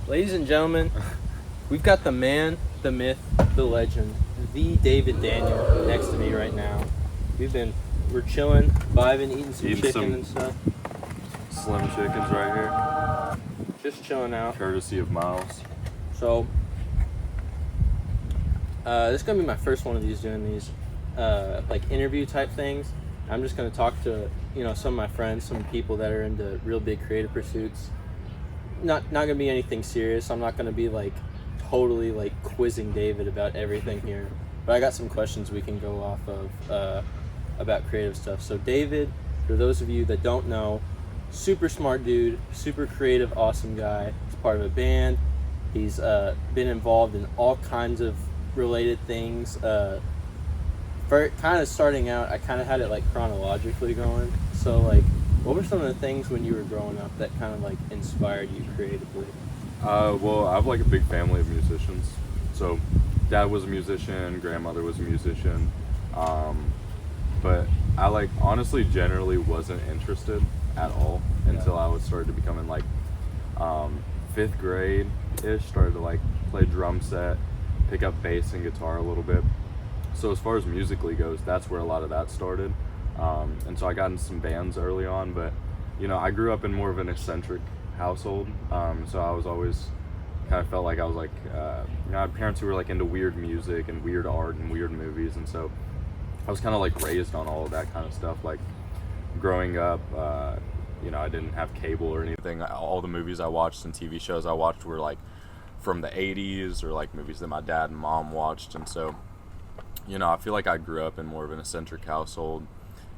Ladies and gentlemen, we've got the man, the myth, the legend, the David Daniel next to me right now. We're chilling, vibing, eating some chicken and stuff. Slim chickens right Just chilling out. here, courtesy of Miles. So, this is gonna be my first one of these doing these, like interview type things. I'm just gonna talk to some of my friends, some people that are into real big creative pursuits. Not gonna be anything serious. I'm not gonna be like totally like quizzing David about everything here. But I got some questions we can go off of about creative stuff. So David, for those of you that don't know, super smart dude, super creative, awesome guy. He's part of a band. He's been involved in all kinds of related things. For kind of starting out, I kind of had it like chronologically going. So like, what were some of the things when you were growing up that kind of like inspired you creatively? Well, I have like a big family of musicians. So, dad was a musician, grandmother was a musician, but I like honestly generally wasn't interested at all until I was started to become in like fifth grade ish. Started to like play drum set, pick up bass and guitar a little bit. So as far as musically goes, that's where a lot of that started. And so I got into some bands early on, but I grew up in more of an eccentric household. So I was always kind of felt like I was like, I had parents who were like into weird music and weird art and weird movies. And so I was kind of like raised on all of that kind of stuff. Like growing up, I didn't have cable or anything. All the movies I watched and TV shows I watched were like from the 80s or like movies that my dad and mom watched. And so, I feel like I grew up in more of an eccentric household,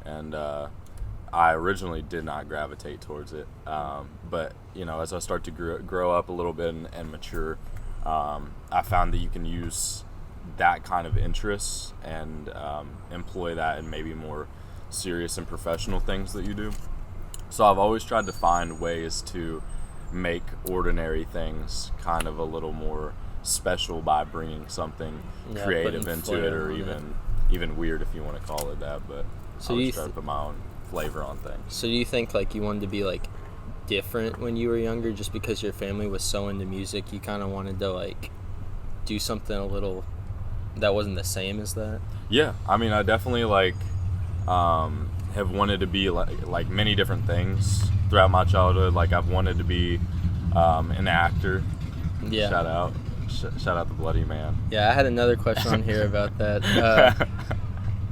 and I originally did not gravitate towards it. But, as I start to grow up a little bit and mature, I found that you can use that kind of interest and employ that in maybe more serious and professional things that you do. So I've always tried to find ways to make ordinary things kind of a little more special by bringing something creative into it, or even weird if you want to call it that. But so I was trying to put my own flavor on things. So do you think like you wanted to be like different when you were younger, just because your family was so into music? You kind of wanted to like do something a little that wasn't the same as that? Yeah, I mean, I definitely like have wanted to be like many different things throughout my childhood. Like I've wanted to be an actor. Yeah. Shout out the Bloody Man. Yeah, I had another question on here about that.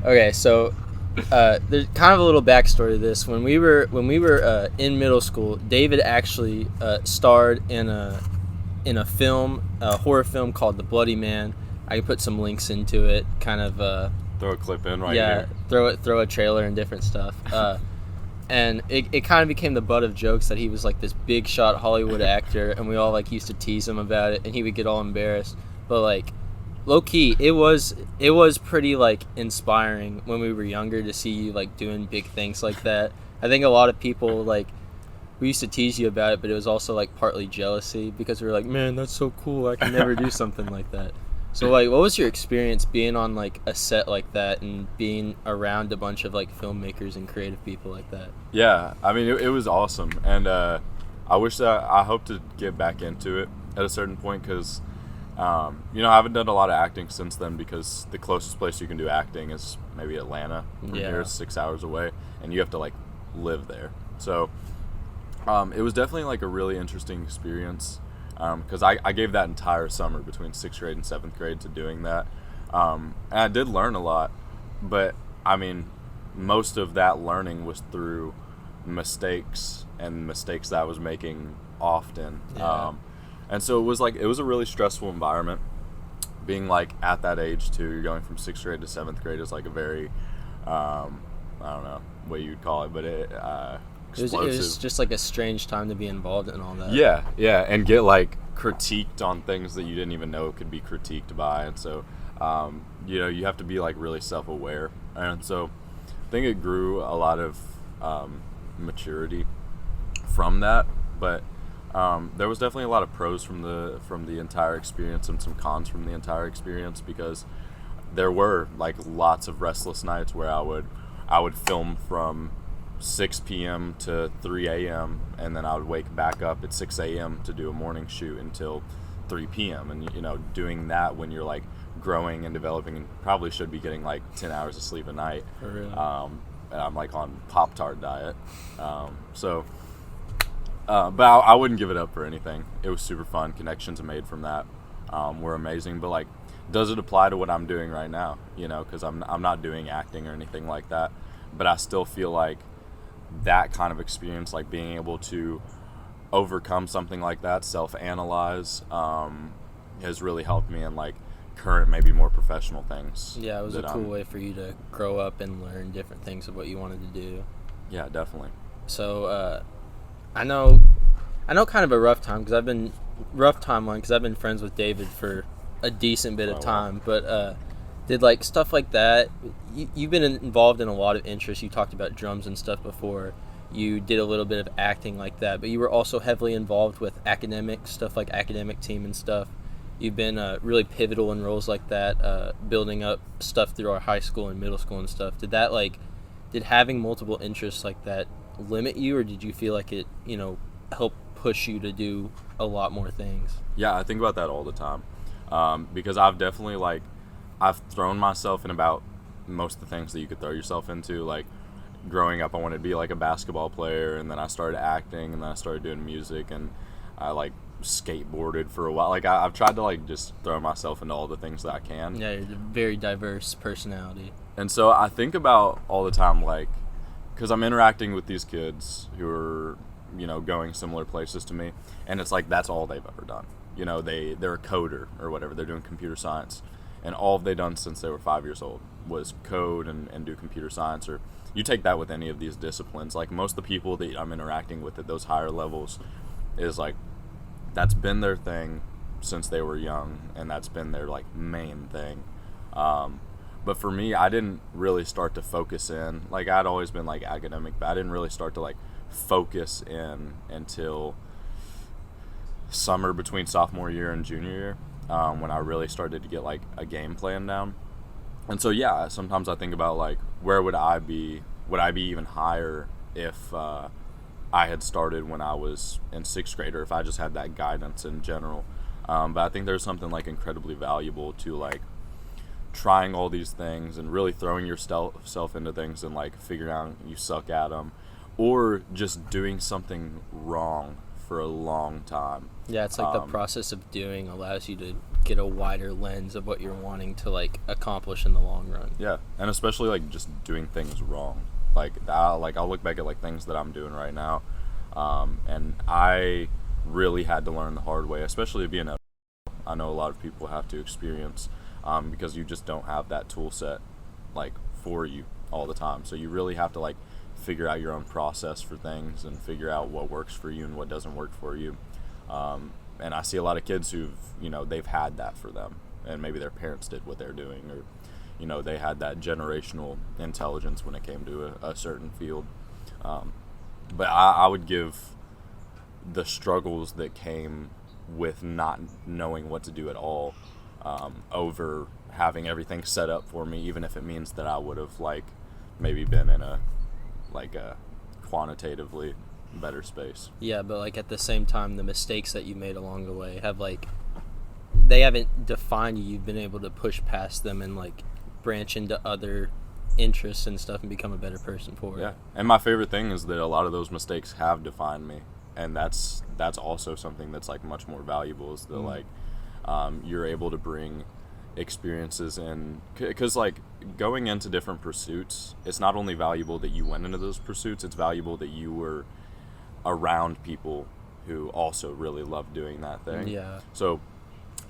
Okay, so there's kind of a little backstory to this. When we were in middle school, David actually starred in a film, a horror film called The Bloody Man. I can put some links into it. Kind of throw a clip in right here. Yeah, throw a trailer and different stuff. And it kind of became the butt of jokes that he was like this big shot Hollywood actor, and we all like used to tease him about it, and he would get all embarrassed. But like low key, it was pretty like inspiring when we were younger to see you like doing big things like that. I think a lot of people like, we used to tease you about it, but it was also like partly jealousy, because we were like, man, that's so cool, I can never do something like that. So like, what was your experience being on like a set like that and being around a bunch of like filmmakers and creative people like that? Yeah, I mean, it was awesome, and I hope to get back into it at a certain point, because I haven't done a lot of acting since then, because the closest place you can do acting is maybe Atlanta. From here, it's 6 hours away, and you have to like live there. So it was definitely like a really interesting experience. Because I gave that entire summer between 6th grade and 7th grade to doing that. And I did learn a lot, but I mean, most of that learning was through mistakes that I was making often. Yeah. And so it was a really stressful environment. Being like at that age too, you're going from 6th grade to 7th grade is like a very, I don't know what you'd call it, but It was just like a strange time to be involved in all that. Yeah, and get like critiqued on things that you didn't even know could be critiqued by, and so you have to be like really self-aware, and so I think it grew a lot of maturity from that. But there was definitely a lot of pros from the entire experience and some cons from the entire experience, because there were like lots of restless nights where I would film from 6 p.m. to 3 a.m. and then I would wake back up at 6 a.m. to do a morning shoot until 3 p.m. And doing that when you're like growing and developing and probably should be getting like 10 hours of sleep a night. For real. And I'm like on Pop-Tart diet. But I wouldn't give it up for anything. It was super fun. Connections I made from that were amazing. But like, does it apply to what I'm doing right now? Because I'm not doing acting or anything like that. But I still feel like that kind of experience, like being able to overcome something like that, self-analyze, has really helped me in like current, maybe more professional things. Yeah, it was a cool way for you to grow up and learn different things of what you wanted to do. Yeah, definitely. So I know kind of a rough timeline because I've been friends with David for a decent bit of time. Wow. But did like stuff like that, you've been involved in a lot of interests. You talked about drums and stuff before. You did a little bit of acting like that, but you were also heavily involved with academic stuff, like academic team and stuff. You've been really pivotal in roles like that, building up stuff through our high school and middle school and stuff. Did having multiple interests like that limit you, or did you feel like it, helped push you to do a lot more things? Yeah, I think about that all the time, because I've definitely I've thrown myself in about most of the things that you could throw yourself into. Like growing up, I wanted to be like a basketball player, and then I started acting, and then I started doing music, and I like skateboarded for a while. Like I've tried to like just throw myself into all the things that I can. Yeah, you're a very diverse personality. And so I think about all the time, like, because I'm interacting with these kids who are, going similar places to me, and it's like that's all they've ever done. They're a coder or whatever. They're doing computer science, and all they've done since they were 5 years old was code and do computer science. Or you take that with any of these disciplines. Like most of the people that I'm interacting with at those higher levels is like that's been their thing since they were young, and that's been their like main thing. But for me, I didn't really start to focus in. Like I'd always been like academic, but I didn't really start to like focus in until summer between sophomore year and junior year, when I really started to get like a game plan down. And so yeah, sometimes I think about like where would I be even higher if I had started when I was in sixth grade, or if I just had that guidance in general. But I think there's something like incredibly valuable to like trying all these things and really throwing yourself into things and like figuring out you suck at them, or just doing something wrong for a long time. Yeah, it's like the process of doing allows you to get a wider lens of what you're wanting to like accomplish in the long run. Yeah, and especially like just doing things wrong. I'll look back at like things that I'm doing right now, and I really had to learn the hard way, especially being I know a lot of people have to experience, because you just don't have that tool set like for you all the time. So you really have to like figure out your own process for things and figure out what works for you and what doesn't work for you. And I see a lot of kids who've, they've had that for them, and maybe their parents did what they're doing, or they had that generational intelligence when it came to a certain field. But I would give the struggles that came with not knowing what to do at all, over having everything set up for me, even if it means that I would have like maybe been in a quantitatively better space. Yeah, but like at the same time, the mistakes that you made along the way they haven't defined you. You've been able to push past them and like branch into other interests and stuff and become a better person for it. Yeah, and my favorite thing is that a lot of those mistakes have defined me, and that's also something that's like much more valuable, is that like you're able to bring experiences in, because like going into different pursuits, it's not only valuable that you went into those pursuits, it's valuable that you were around people who also really love doing that thing. Yeah. So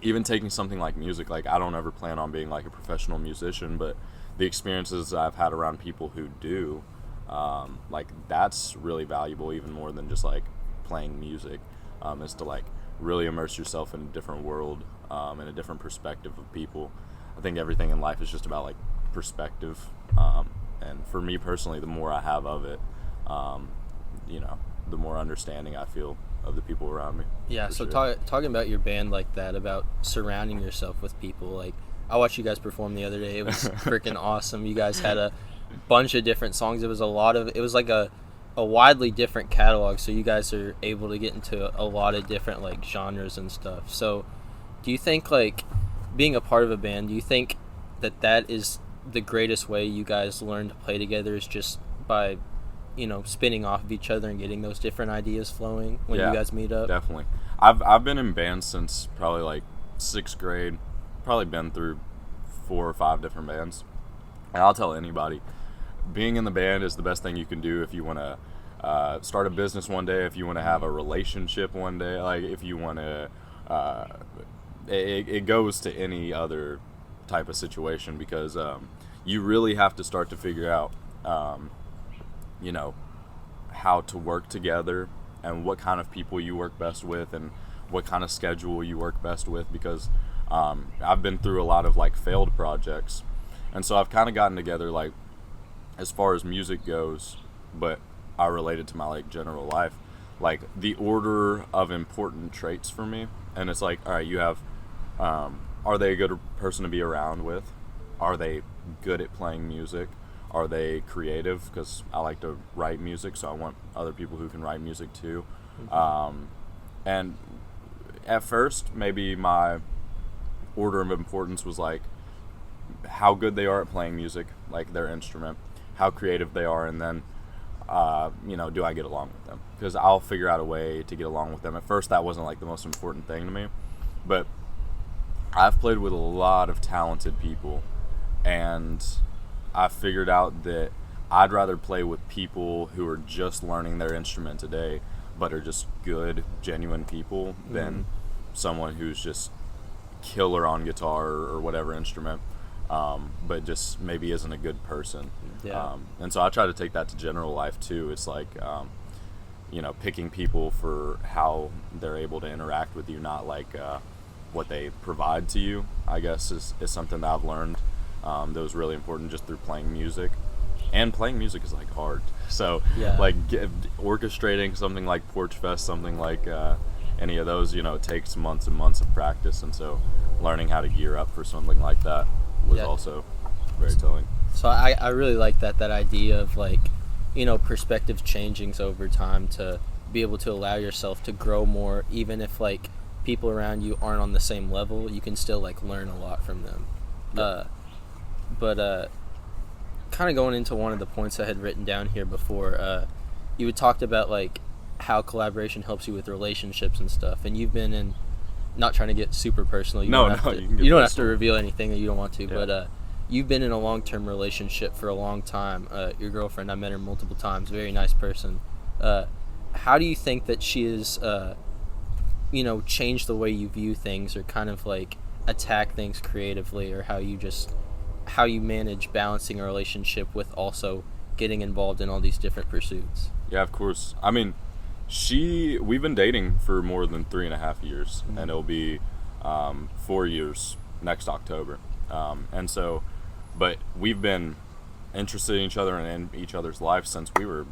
even taking something like music, like I don't ever plan on being like a professional musician, but the experiences I've had around people who do, like that's really valuable, even more than just like playing music, is to like really immerse yourself in a different world, and a different perspective of people. I think everything in life is just about like perspective, and for me personally, the more I have of it, the more understanding I feel of the people around me. Yeah, so sure. Talking about your band like that, about surrounding yourself with people, like I watched you guys perform the other day. It was freaking awesome. You guys had a bunch of different songs. It was like a a widely different catalog, so you guys are able to get into a lot of different like genres and stuff. So do you think like being a part of a band, do you think that is the greatest way you guys learn to play together is just by, you know, spinning off of each other and getting those different ideas flowing when you guys meet up? Definitely. I've been in bands since probably like 6th grade. Probably been through 4 or 5 different bands. And I'll tell anybody, being in the band is the best thing you can do if you want to start a business one day, if you want to have a relationship one day, like if you want to, it goes to any other type of situation, because you really have to start to figure out, you know, how to work together and what kind of people you work best with and what kind of schedule you work best with, because I've been through a lot of like failed projects, and so I've kind of gotten together like as far as music goes, but I related to my like general life, like the order of important traits for me. And it's like, all right, you have are they a good person to be around with? Are they good at playing music? Are they creative? Because I like to write music, so I want other people who can write music too. And at first, maybe my order of importance was like how good they are at playing music, like their instrument, how creative they are, and then you know, do I get along with them? Because I'll figure out a way to get along with them. At first, that wasn't like the most important thing to me, but I've played with a lot of talented people, and I figured out that I'd rather play with people who are just learning their instrument today, but are just good, genuine people, than someone who's just killer on guitar or whatever instrument, but just maybe isn't a good person. And so I try to take that to general life too. It's like, you know, picking people for how they're able to interact with you, not like what they provide to you, I guess is something that I've learned that was really important just through playing music. And playing music is like hard. So like orchestrating something like Porch Fest, something like any of those, you know, it takes months and months of practice. And so learning how to gear up for something like that was also very telling. So I really like that idea of like, you know, perspective changings over time to be able to allow yourself to grow more, even if like people around you aren't on the same level, you can still like learn a lot from them. But kind of going into one of the points I had written down here before, you had talked about like how collaboration helps you with relationships and stuff, and you've been in, not trying to get super personal, you don't have to reveal anything that you don't want to, but you've been in a long-term relationship for a long time. Your girlfriend, I met her multiple times, very nice person. How do you think that she has you know, changed the way you view things, or kind of like attack things creatively, or how you manage balancing a relationship with also getting involved in all these different pursuits? Yeah, of course. I mean, we've been dating for more than 3.5 years, and it'll be 4 years next October. And so, but we've been interested in each other and in each other's life since we were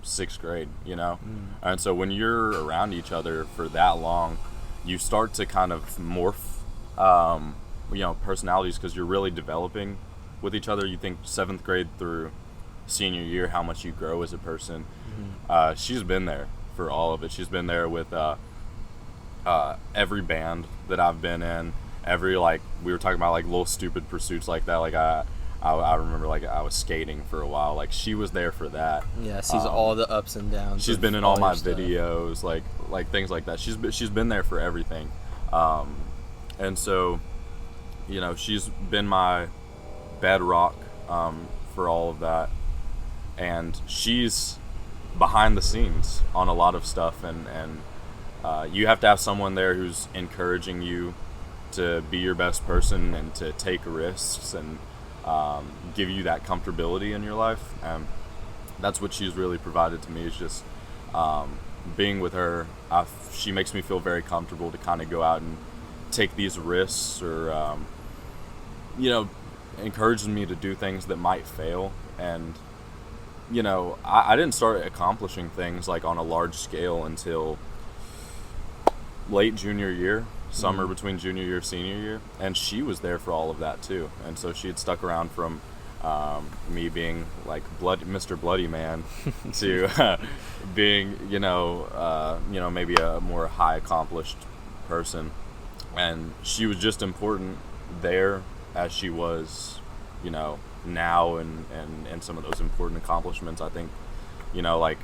6th grade, you know? And so when you're around each other for that long, you start to kind of morph, you know, personalities, because you're really developing with each other. You think 7th grade through senior year, how much you grow as a person. She's been there for all of it. She's been there with every band that I've been in, every, like, we were talking about like little stupid pursuits like that. Like I remember like I was skating for a while. Like she was there for that. Yeah, sees all the ups and downs. She's been in all my videos, like things like that. She's been there for everything. And so, you know, she's been my bedrock for all of that. And she's behind the scenes on a lot of stuff, and you have to have someone there who's encouraging you to be your best person and to take risks and give you that comfortability in your life. And that's what she's really provided to me, is just being with her. She makes me feel very comfortable to kind of go out and take these risks, or you know, encourages me to do things that might fail. And you know, I didn't start accomplishing things like on a large scale until late junior year, summer between junior year, senior year, and she was there for all of that too. And so she had stuck around from me being like Mr. Bloody Man to being maybe a more high accomplished person, and she was just important there as she was now and some of those important accomplishments. I think like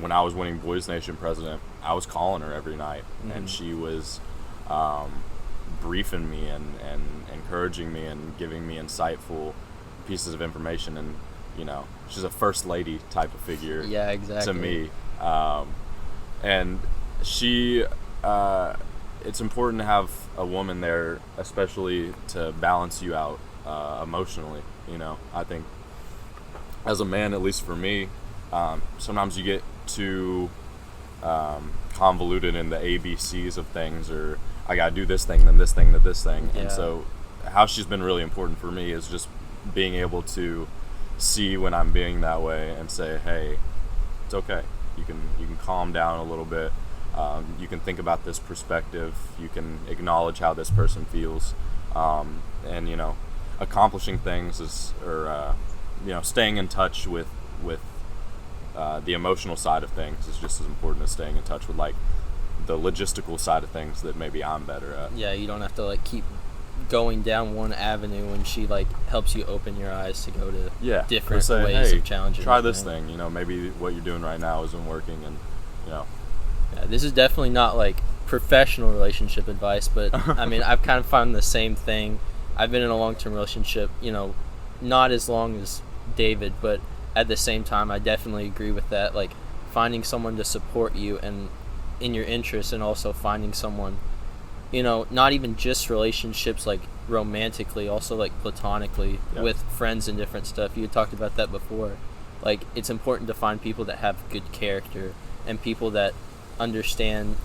when I was winning Boys Nation president, I was calling her every night, and she was briefing me and encouraging me and giving me insightful pieces of information, and she's a first lady type of figure to me, and she it's important to have a woman there, especially to balance you out emotionally. I think as a man, at least for me, sometimes you get too convoluted in the ABCs of things, or I gotta do this thing, then this thing, then this thing. Yeah. And so how she's been really important for me is just being able to see when I'm being that way and say, hey, it's okay. You can calm down a little bit. You can think about this perspective. You can acknowledge how this person feels. And accomplishing things staying in touch with the emotional side of things is just as important as staying in touch with like the logistical side of things that maybe I'm better at. Yeah, you don't have to like keep going down one avenue when she like helps you open your eyes to go to different ways of challenging. Try this thing. Maybe what you're doing right now isn't working, and Yeah, this is definitely not like professional relationship advice, but I mean, I've kind of found the same thing. I've been in a long-term relationship, not as long as David, but at the same time, I definitely agree with that. Like finding someone to support you and in your interests, and also finding someone, not even just relationships like romantically, also like platonically with friends and different stuff. You had talked about that before. Like it's important to find people that have good character and people that understand,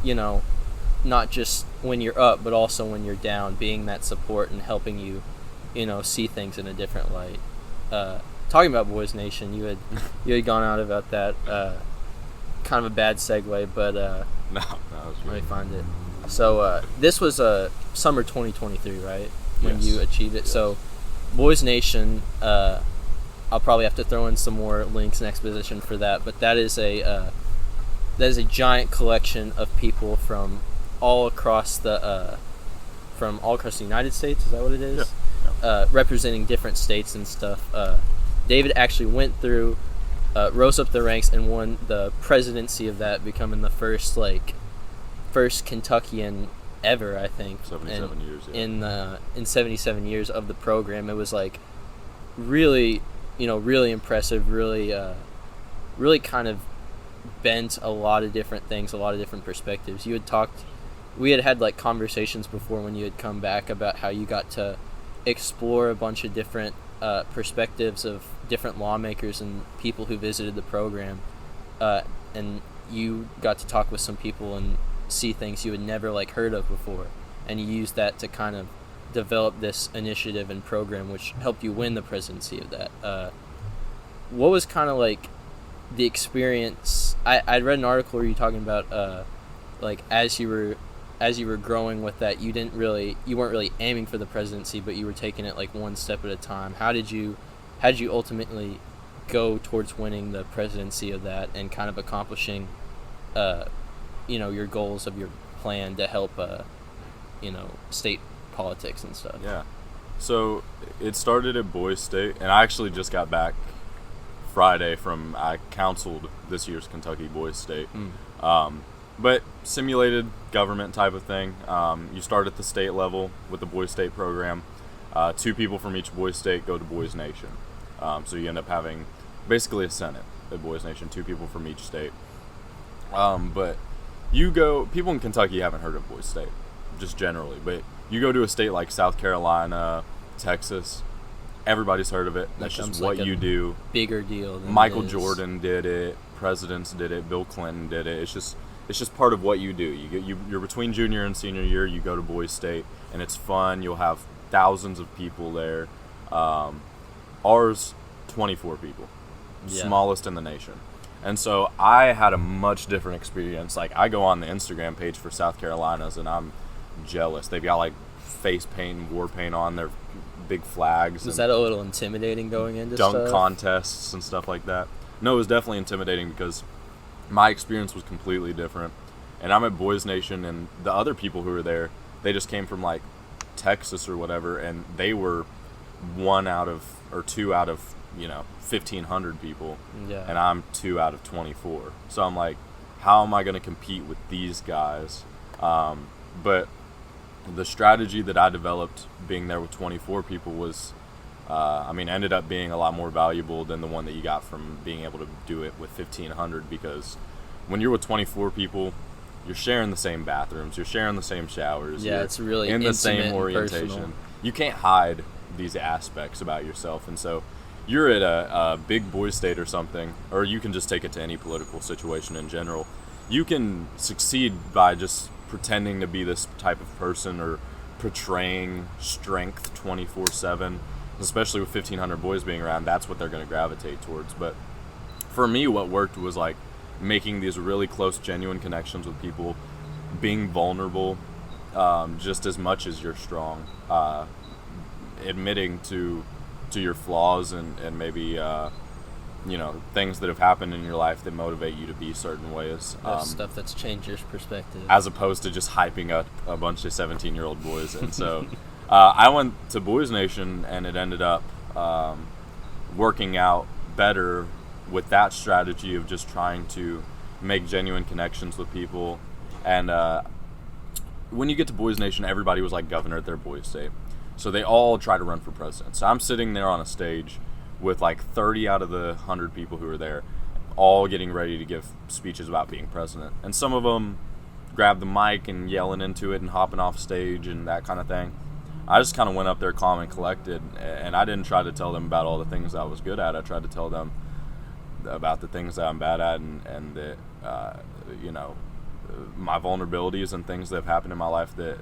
not just when you're up, but also when you're down, being that support and helping you, see things in a different light. Talking about Boys Nation, you had gone out about that. Kind of a bad segue, but no, let me find it. So this was summer 2023, right? When Yes. you achieved it. Yes. So Boys Nation, I'll probably have to throw in some more links and exposition for that, but that is a giant collection of people from all across the United States. Is that what it is? Yeah. Representing different states and stuff. David actually went through, rose up the ranks and won the presidency of that, becoming the first Kentuckian ever, I think. 77 years. Yeah. In 77 years of the program. It was like really, really impressive. Really kind of bent a lot of different things, a lot of different perspectives. We had like conversations before when you had come back about how you got to explore a bunch of different perspectives of different lawmakers and people who visited the program, and you got to talk with some people and see things you had never like heard of before, and you used that to kind of develop this initiative and program which helped you win the presidency of that. What was kind of like the experience? I'd read an article where you were talking about like as you were growing with that, you weren't really aiming for the presidency, but you were taking it like one step at a time. How did you ultimately go towards winning the presidency of that and kind of accomplishing your goals of your plan to help state politics and stuff? Yeah. So it started at Boys State, and I actually just got back Friday I counseled this year's Kentucky Boys State. But simulated government type of thing. You start at the state level with the Boys State program. 2 people from each Boys State go to Boys Nation. So you end up having basically a Senate at Boys Nation, 2 people from each state. But people in Kentucky haven't heard of Boys State, just generally. But you go to a state like South Carolina, Texas, everybody's heard of it. That's just what you do. Bigger deal than Michael Jordan did it. Presidents did it. Bill Clinton did it. It's just part of what you do. You're between junior and senior year. You go to Boys State, and it's fun. You'll have thousands of people there. Ours, 24 people, smallest in the nation. And so I had a much different experience. Like I go on the Instagram page for South Carolina's, and I'm jealous. They've got like face paint and war paint on their big flags. Was that a little intimidating going into dunk stuff? contests and stuff like that? No, it was definitely intimidating because my experience was completely different. And I'm at Boys Nation, and the other people who were there, they just came from like Texas or whatever, and they were 1 out of or 2 out of 1,500 people, and I'm 2 out of 24. So I'm like, how am I going to compete with these guys? But the strategy that I developed being there with 24 people was, ended up being a lot more valuable than the one that you got from being able to do it with 1,500, because when you're with 24 people, you're sharing the same bathrooms, you're sharing the same showers. Yeah, it's really in the same intimate and orientation. personal. You can't hide these aspects about yourself, and so you're at a big boys state or something, or you can just take it to any political situation in general. You can succeed by just pretending to be this type of person or portraying strength 24/7, especially with 1,500 boys being around. That's what they're going to gravitate towards. But for me, what worked was like making these really close, genuine connections with people, being vulnerable just as much as you're strong, admitting to your flaws and maybe things that have happened in your life that motivate you to be certain ways. Stuff that's changed your perspective. As opposed to just hyping up a bunch of 17-year-old boys. And so I went to Boys Nation, and it ended up working out better with that strategy of just trying to make genuine connections with people. And when you get to Boys Nation, everybody was like governor at their boys state. So they all try to run for president. So I'm sitting there on a stage with like 30 out of the 100 people who were there, all getting ready to give speeches about being president. And some of them grab the mic and yelling into it and hopping off stage and that kind of thing. I just kind of went up there calm and collected, and I didn't try to tell them about all the things I was good at. I tried to tell them about the things that I'm bad at, and that my vulnerabilities and things that have happened in my life that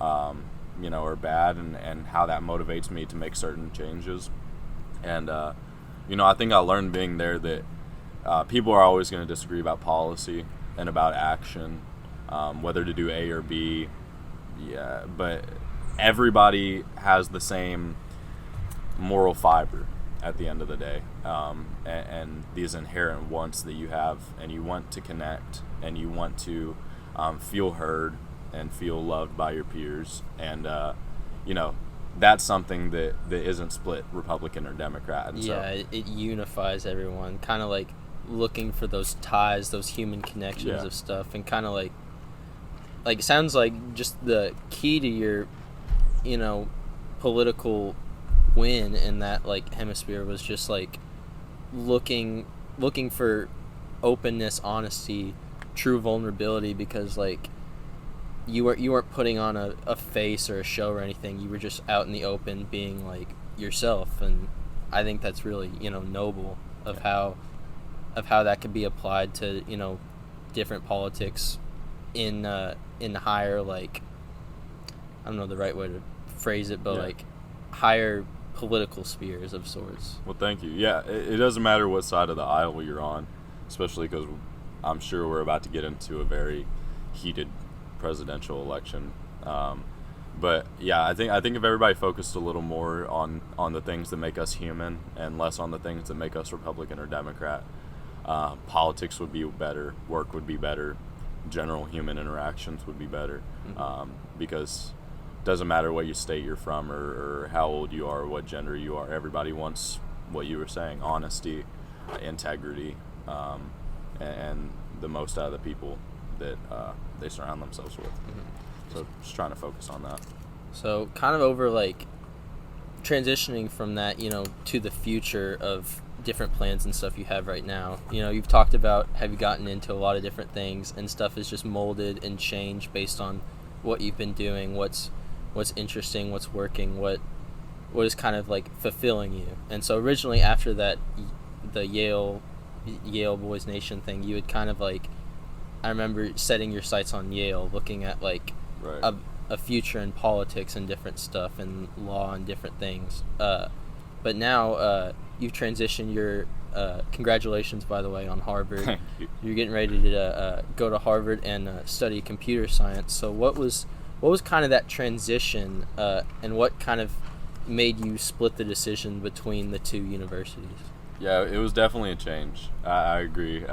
are bad, and how that motivates me to make certain changes. And I think I learned being there that people are always going to disagree about policy and about action, whether to do A or B. Yeah, but everybody has the same moral fiber at the end of the day, and these inherent wants that you have, and you want to connect, and you want to feel heard and feel loved by your peers. And that's something that isn't split Republican or Democrat. And it unifies everyone, kind of like looking for those ties, those human connections of stuff, and kind of like it sounds like just the key to your political win in that like hemisphere was just like looking for openness, honesty, true vulnerability, because like you weren't putting on a face or a show or anything. You were just out in the open being like yourself. And I think that's really noble of how that could be applied to different politics in higher, like, I don't know the right way to phrase it, but like higher political spheres of sorts. Well, thank you. Yeah, it doesn't matter what side of the aisle you're on, especially because I'm sure we're about to get into a very heated presidential election. But yeah, I think if everybody focused a little more on the things that make us human and less on the things that make us Republican or Democrat, politics would be better, work would be better, general human interactions would be better, because it doesn't matter what state you're from or how old you are or what gender you are. Everybody wants what you were saying: honesty, integrity, and the most out of the people that they surround themselves with. So just trying to focus on that. So kind of over like transitioning from that, to the future of different plans and stuff you have right now. You've talked about, have you gotten into a lot of different things, and stuff is just molded and changed based on what you've been doing, what's interesting, what's working, what is kind of like fulfilling you. And so originally after that, the Yale Boys Nation thing, you had kind of like, I remember setting your sights on Yale, looking at like a future in politics and different stuff and law and different things. But now you've transitioned your congratulations, by the way, on Harvard. Thank you. You're getting ready to go to Harvard and study computer science. So what was kind of that transition, and what kind of made you split the decision between the two universities? Yeah, it was definitely a change. I agree.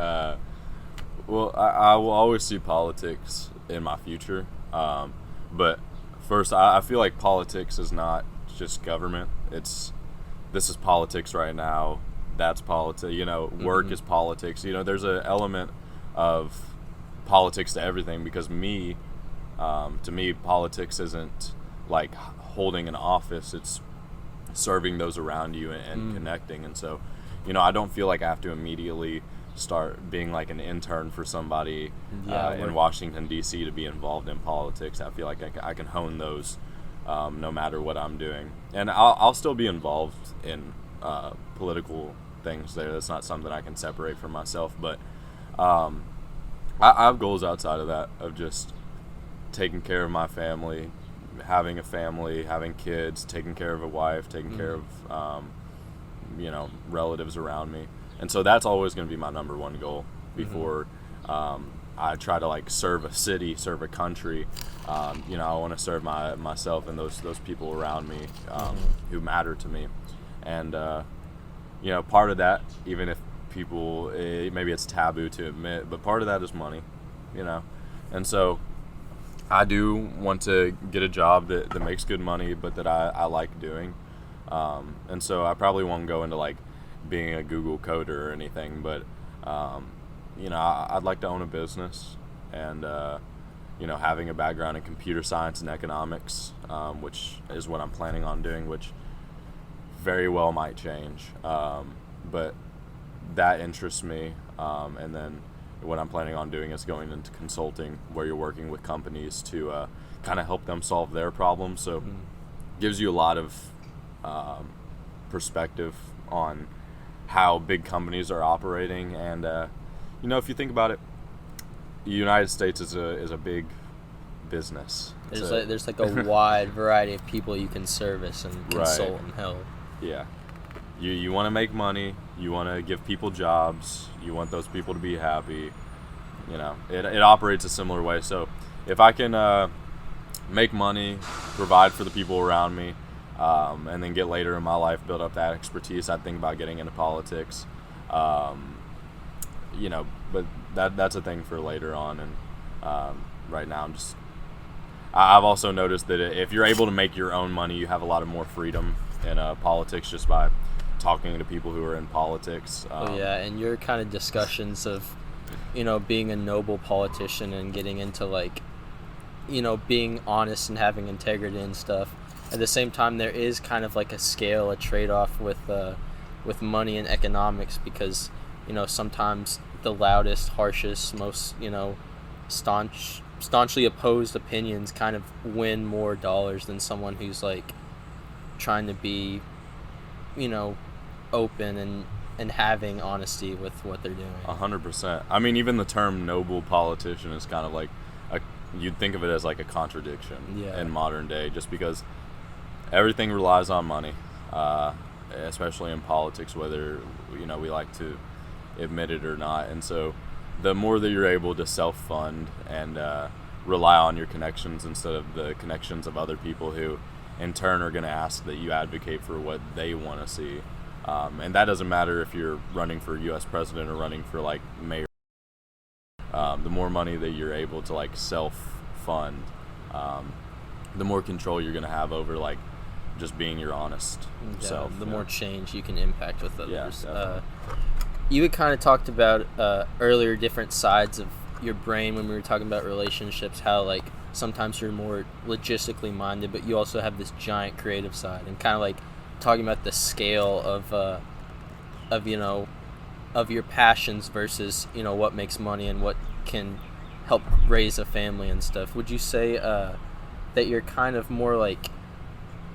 Well, I will always see politics in my future. But first, I feel like politics is not just government. This is politics right now. That's politics. Work is politics. There's an element of politics to everything, because to me, politics isn't like holding an office. It's serving those around you and connecting. And so, I don't feel like I have to immediately start being like an intern for somebody in Washington, D.C. to be involved in politics. I feel like I can hone those no matter what I'm doing. And I'll still be involved in political things there. That's not something I can separate from myself. But I have goals outside of that, of just taking care of my family, having a family, having kids, taking care of a wife, taking care of relatives around me. And so that's always going to be my number one goal before I try to like serve a city, serve a country. I want to serve myself and those people around me who matter to me. And part of that, even if people maybe it's taboo to admit, but part of that is money. And so I do want to get a job that makes good money, but that I like doing. And so I probably won't go into like being a Google coder or anything, but I'd like to own a business, and having a background in computer science and economics, which is what I'm planning on doing, which very well might change, but that interests me. And then what I'm planning on doing is going into consulting, where you're working with companies to kind of help them solve their problems. So gives you a lot of perspective on how big companies are operating. And if you think about it, the United States is a big business. There's like a wide variety of people you can service and consult and help. Yeah. You want to make money, you want to give people jobs, you want those people to be happy. It operates a similar way. So if I can make money, provide for the people around me, and then get later in my life, build up that expertise, I'd think about getting into politics. But that's a thing for later on. And right now I've also noticed that if you're able to make your own money, you have a lot of more freedom in politics just by talking to people who are in politics. And your kind of discussions of, being a noble politician and getting into like, being honest and having integrity and stuff. At the same time, there is kind of like a trade-off with money and economics, because, sometimes the loudest, harshest, most, staunchly opposed opinions kind of win more dollars than someone who's like trying to be, open and having honesty with what they're doing. 100%. I mean, even the term noble politician is kind of like you'd think of it as like a contradiction in modern day, just because everything relies on money, especially in politics, whether we like to admit it or not. And so the more that you're able to self-fund and rely on your connections instead of the connections of other people who in turn are going to ask that you advocate for what they want to see, and that doesn't matter if you're running for U.S. president or running for like mayor. The more money that you're able to like self-fund, the more control you're going to have over like just being your honest self. The more change you can impact with others. Yeah, you had kind of talked about earlier different sides of your brain when we were talking about relationships, how like sometimes you're more logistically minded, but you also have this giant creative side, and kind of like talking about the scale of your passions versus what makes money and what can help raise a family and stuff. Would you say that you're kind of more like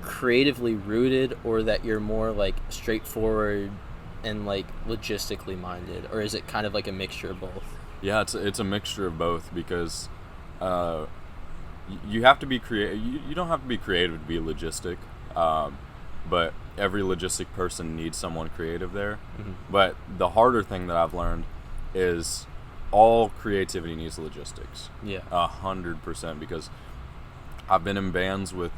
creatively rooted, or that you're more like straightforward and like logistically minded, or is it kind of like a mixture of both? Yeah, it's a mixture of both, because you have to be creative. You don't have to be creative to be logistic, but every logistic person needs someone creative there. Mm-hmm. But the harder thing that I've learned is all creativity needs logistics. Yeah. 100%, because I've been in bands with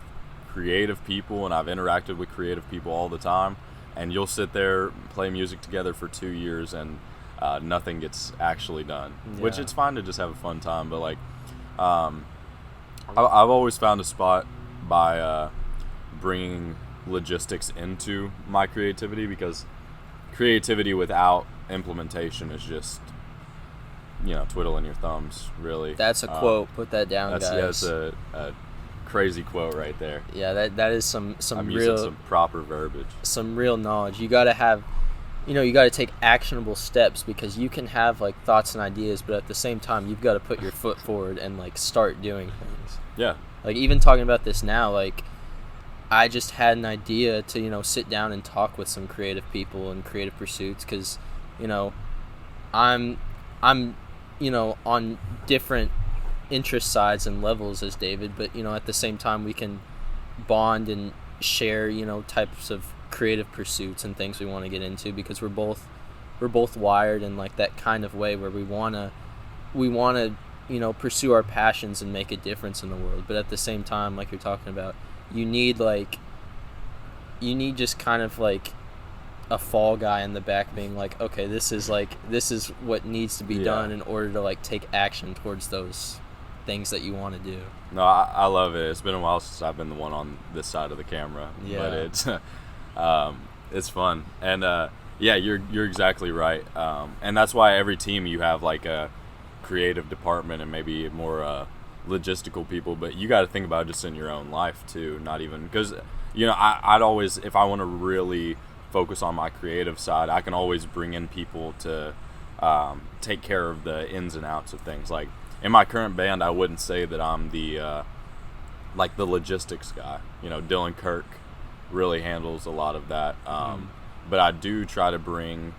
creative people and I've interacted with creative people all the time, and you'll sit there, play music together for 2 years, and nothing gets actually done. Which it's fine to just have a fun time, but like I've always found a spot by bringing logistics into my creativity, because creativity without implementation is just, twiddling your thumbs, really. That's a quote. Put that down, guys. That's a crazy quote right there. Yeah, that is some I'm real using some proper verbiage. Some real knowledge. You got to have, you got to take actionable steps, because you can have like thoughts and ideas, but at the same time you've got to put your foot forward and like start doing things. Yeah. Like even talking about this now, like I just had an idea to sit down and talk with some creative people and creative pursuits, because I'm on different interest sides and levels as David, but at the same time we can bond and share types of creative pursuits and things we want to get into, because we're both wired in like that kind of way where we want to pursue our passions and make a difference in the world. But at the same time, like you're talking about, you need just kind of like a fall guy in the back being like, okay, this is what needs to be done in order to like take action towards those things that you want to do. No, I love it. It's been a while since I've been the one on this side of the camera, but it's fun. And you're exactly right. And that's why every team you have like a creative department and maybe more logistical people, but you got to think about it just in your own life too. Not even because I'd always, if I want to really focus on my creative side, I can always bring in people to take care of the ins and outs of things. Like in my current band, I wouldn't say that I'm the like the logistics guy. Dylan Kirk really handles a lot of that, but I do try to bring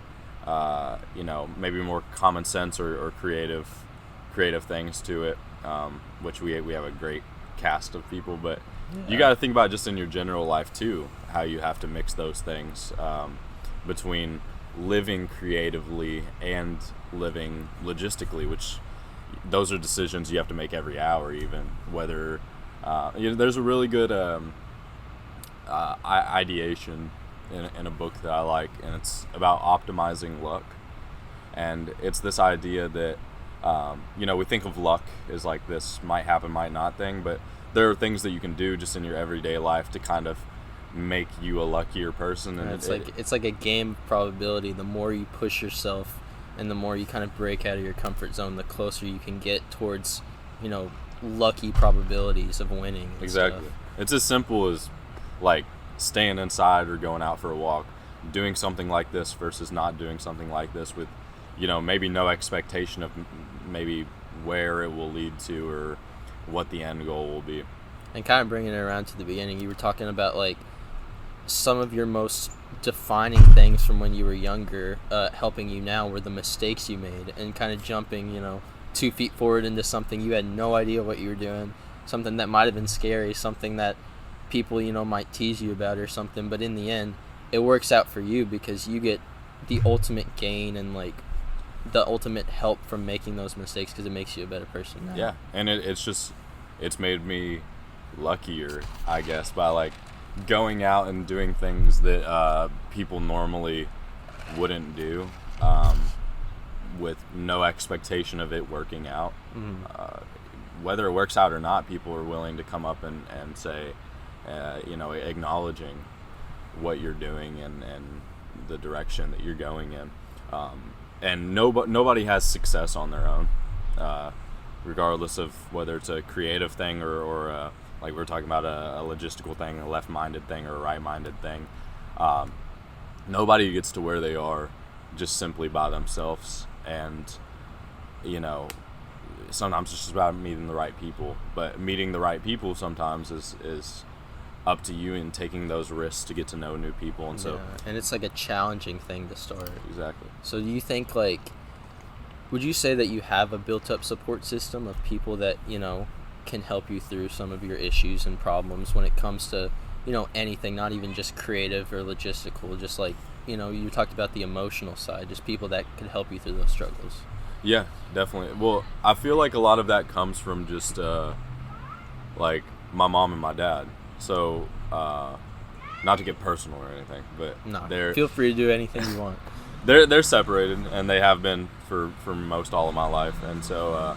maybe more common sense or creative things to it, which we have a great cast of people. But you got to think about just in your general life too, how you have to mix those things between living creatively and living logistically, which those are decisions you have to make every hour, even whether there's a really good ideation in a book that I like, and it's about optimizing luck. And it's this idea that we think of luck as like this might happen, might not thing, but there are things that you can do just in your everyday life to kind of make you a luckier person. And it's like a game of probability. The more you push yourself and the more you kind of break out of your comfort zone, the closer you can get towards lucky probabilities of winning. Exactly. Stuff. It's as simple as like staying inside or going out for a walk, doing something like this versus not doing something like this, with maybe no expectation of maybe where it will lead to or what the end goal will be. And kind of bringing it around to the beginning, you were talking about like some of your most defining things from when you were younger helping you now were the mistakes you made, and kind of jumping 2 feet forward into something you had no idea what you were doing, something that might have been scary, something that people might tease you about or something, but in the end it works out for you because you get the ultimate gain and like the ultimate help from making those mistakes, because it makes you a better person now. Yeah, and it's made me luckier, I guess, by like going out and doing things that people normally wouldn't do, with no expectation of it working out. Whether it works out or not, people are willing to come up and say, acknowledging what you're doing and the direction that you're going in. And nobody has success on their own, regardless of whether it's a creative thing or like we're talking about a logistical thing, a left-minded thing or a right-minded thing. Nobody gets to where they are just simply by themselves, and sometimes it's just about meeting the right people. But meeting the right people sometimes is up to you in taking those risks to get to know new people, and and it's like a challenging thing to start. Exactly. So do you think would you say that you have a built-up support system of people that can help you through some of your issues and problems when it comes to anything, not even just creative or logistical, just like, you talked about the emotional side, just people that could help you through those struggles. Yeah, definitely. Well, I feel like a lot of that comes from just like my mom and my dad. So not to get personal or anything, but no, feel free to do anything you want. They're separated, and they have been for most all of my life. And so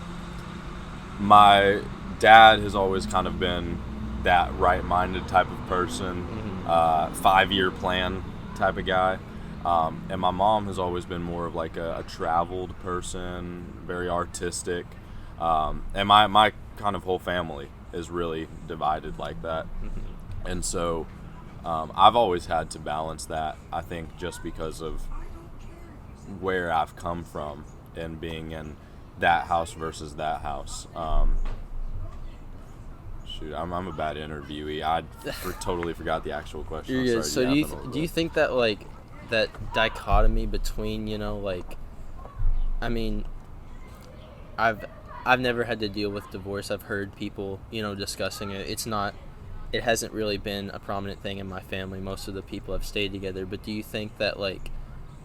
my dad has always kind of been that right-minded type of person, 5-year plan type of guy. And my mom has always been more of like a traveled person, very artistic. And my kind of whole family is really divided like that. And so I've always had to balance that, I think, just because of where I've come from and being in that house versus that house. Shoot, I'm a bad interviewee. I totally forgot the actual question. You're good. So do you think that like that dichotomy between I've never had to deal with divorce. I've heard people discussing it. It hasn't really been a prominent thing in my family. Most of the people have stayed together. But do you think that like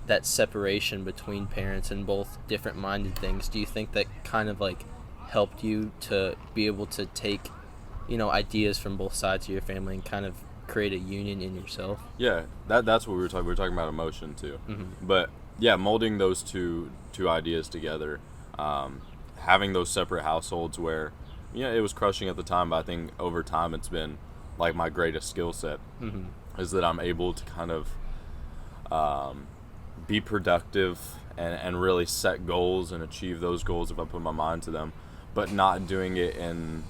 that separation between parents and both different minded things, do you think that kind of like helped you to be able to take ideas from both sides of your family and kind of create a union in yourself? Yeah, that's what we were talking. We were talking about emotion too, but yeah, molding those two ideas together, having those separate households where, it was crushing at the time, but I think over time it's been like my greatest skill set, is that I'm able to kind of be productive and really set goals and achieve those goals if I put my mind to them, but not doing it in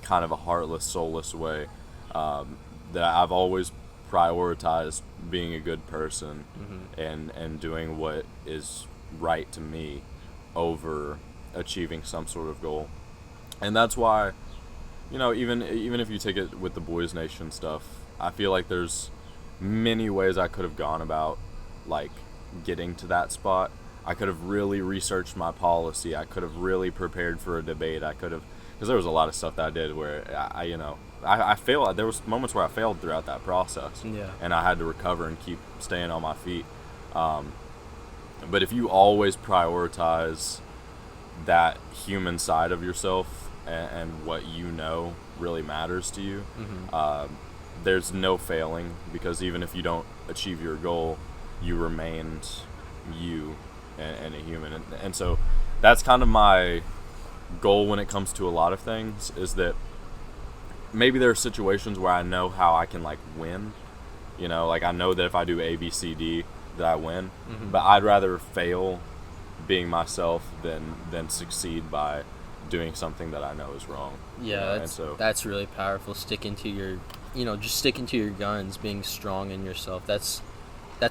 kind of a heartless, soulless way. That I've always prioritized being a good person and doing what is right to me over achieving some sort of goal. And that's why, even if you take it with the Boys Nation stuff, I feel like there's many ways I could have gone about like getting to that spot. I could have really researched my policy. I could have really prepared for a debate. Because there was a lot of stuff that I did where I failed. There was moments where I failed throughout that process, and I had to recover and keep staying on my feet. But if you always prioritize that human side of yourself and what really matters to you, there's no failing, because even if you don't achieve your goal, you remained you and a human. And so that's kind of my goal when it comes to a lot of things, is that maybe there are situations where I know how I can like win, like I know that if I do A, B, C, D that I win, but I'd rather fail being myself than succeed by doing something that I know is wrong. Yeah, that's really powerful. Sticking to your, just sticking to your guns, being strong in yourself. That's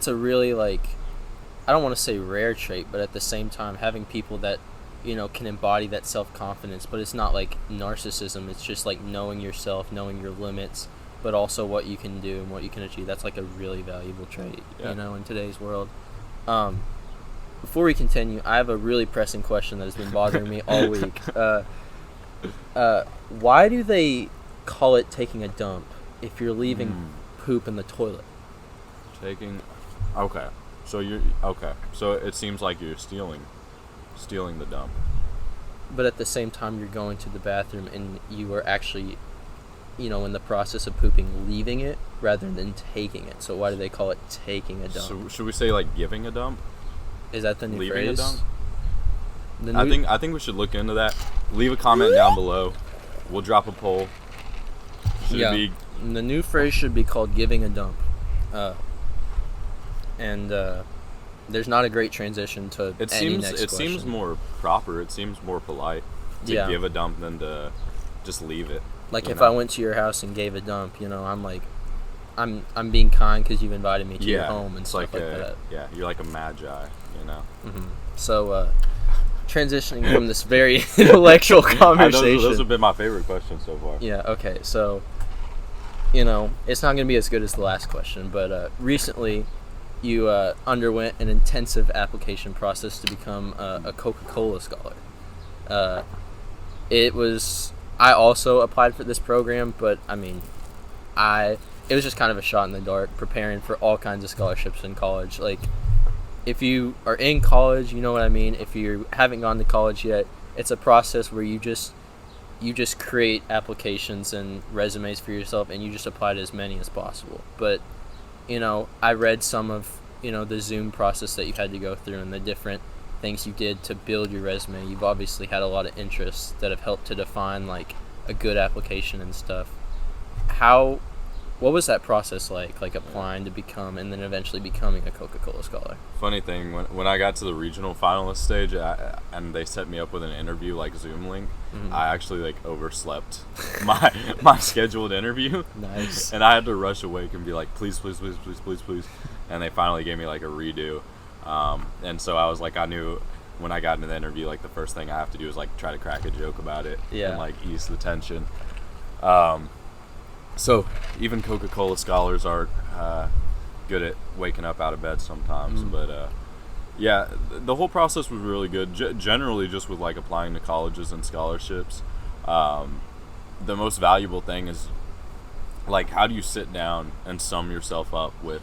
a really like, I don't want to say rare trait, but at the same time, having people that can embody that self-confidence, but it's not like narcissism. It's just like knowing yourself, knowing your limits, but also what you can do and what you can achieve. That's like a really valuable trait, in today's world. Before we continue, I have a really pressing question that has been bothering me all week. Why do they call it taking a dump if you're leaving poop in the toilet? Okay. So it seems like you're stealing the dump. But at the same time, you're going to the bathroom and you are actually, in the process of pooping, leaving it rather than taking it. So why do they call it taking a dump? So should we say like giving a dump? Is that the new leaving phrase? A dump? I think we should look into that. Leave a comment down below. We'll drop a poll. The new phrase should be called giving a dump. There's not a great transition to next question. It seems more proper. It seems more polite to give a dump than to just leave it. Like if I went to your house and gave a dump, I'm like, I'm being kind because you've invited me to your home and stuff like that. Yeah, you're like a magi, So, transitioning from this very intellectual conversation. Those have been my favorite questions so far. Yeah. Okay. So, it's not going to be as good as the last question, but recently you underwent an intensive application process to become a Coca-Cola scholar. I also applied for this program, but I it was just kind of a shot in the dark, preparing for all kinds of scholarships in college. Like, if you are in college, you know what I mean. If you haven't gone to college yet, it's a process where you just create applications and resumes for yourself, and you just apply to as many as possible. But, I read some of, the Zoom process that you had to go through and the different things you did to build your resume. You've obviously had a lot of interests that have helped to define, like, a good application and stuff. What was that process like applying to become and then eventually becoming a Coca-Cola Scholar? Funny thing, when I got to the regional finalist stage and they set me up with an interview like Zoom link, I actually like overslept my scheduled interview. Nice. And I had to rush awake and be like, please. And they finally gave me like a redo. And so I was like, I knew when I got into the interview, like the first thing I have to do is like try to crack a joke about it and like ease the tension. So even Coca-Cola Scholars are good at waking up out of bed sometimes. But yeah, the whole process was really good. Generally, just with like applying to colleges and scholarships, the most valuable thing is like, how do you sit down and sum yourself up with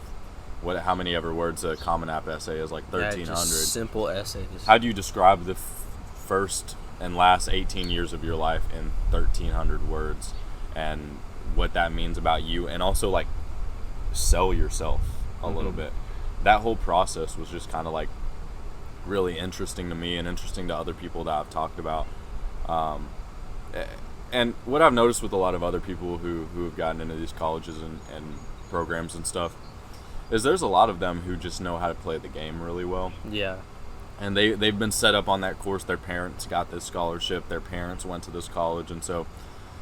how many ever words a Common App essay is, like 1,300. Just simple essay. How do you describe the first and last 18 years of your life in 1,300 words, and what that means about you, and also like sell yourself a little bit. That whole process was just kind of like really interesting to me and interesting to other people that I've talked about. And what I've noticed with a lot of other people who have gotten into these colleges and programs and stuff is there's a lot of them who just know how to play the game really well. Yeah. And they've been set up on that course. Their parents got this scholarship. Their parents went to this college. And so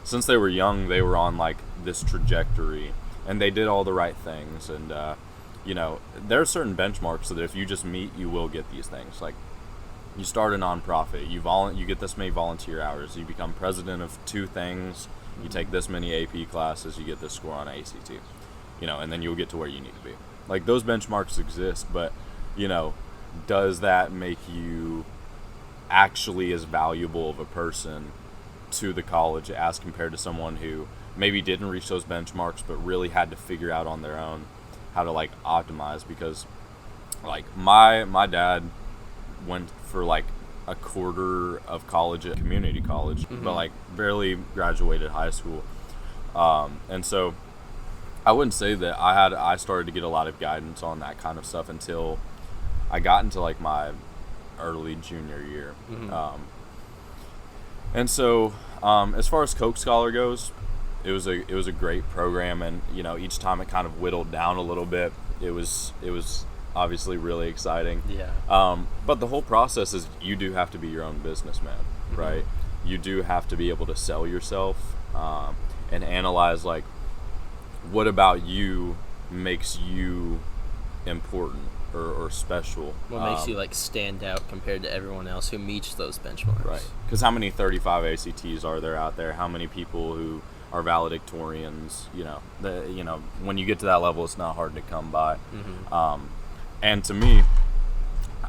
since they were young, they were on like this trajectory, and they did all the right things. And there are certain benchmarks that if you just meet, you will get these things. Like, you start a nonprofit, you get this many volunteer hours, you become president of 2 things, you take this many AP classes, you get this score on ACT, and then you'll get to where you need to be. Like, those benchmarks exist, but does that make you actually as valuable of a person to the college as compared to someone who maybe didn't reach those benchmarks but really had to figure out on their own how to like optimize? Because like my dad went for like a quarter of college at community college, but like barely graduated high school, and so I wouldn't say that I started to get a lot of guidance on that kind of stuff until I got into like my early junior year. And so, as far as Coke Scholar goes, it was a great program, and each time it kind of whittled down a little bit. It was obviously really exciting. Yeah. But the whole process is you do have to be your own businessman, right? You do have to be able to sell yourself and analyze like what about you makes you important or special. What makes you like stand out compared to everyone else who meets those benchmarks? Right. Because how many 35 ACTs are there out there? How many people who are valedictorians? When you get to that level, it's not hard to come by. And to me,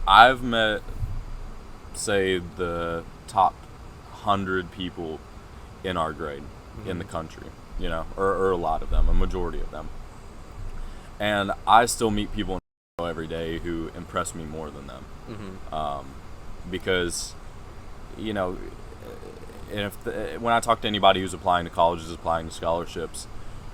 I've met, say, the top 100 people in our grade in the country, or a lot of them, a majority of them. And I still meet people every day who impress me more than them. Because, when I talk to anybody who's applying to colleges, applying to scholarships,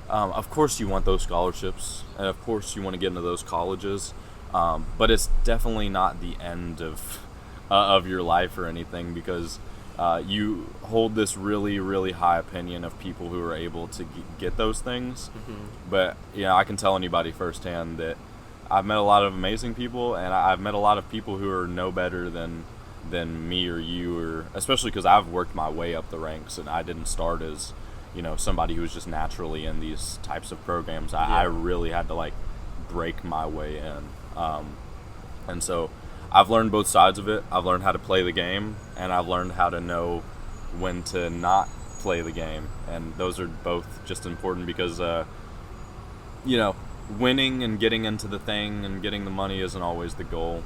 of course you want those scholarships, and of course you want to get into those colleges, but it's definitely not the end of your life or anything, because you hold this really, really high opinion of people who are able to get those things. But I can tell anybody firsthand that I've met a lot of amazing people, and I've met a lot of people who are no better than me or you, or especially because I've worked my way up the ranks, and I didn't start as somebody who was just naturally in these types of programs. I really had to like break my way in, and so I've learned both sides of it. I've learned how to play the game, and I've learned how to know when to not play the game, and those are both just important because winning and getting into the thing and getting the money isn't always the goal,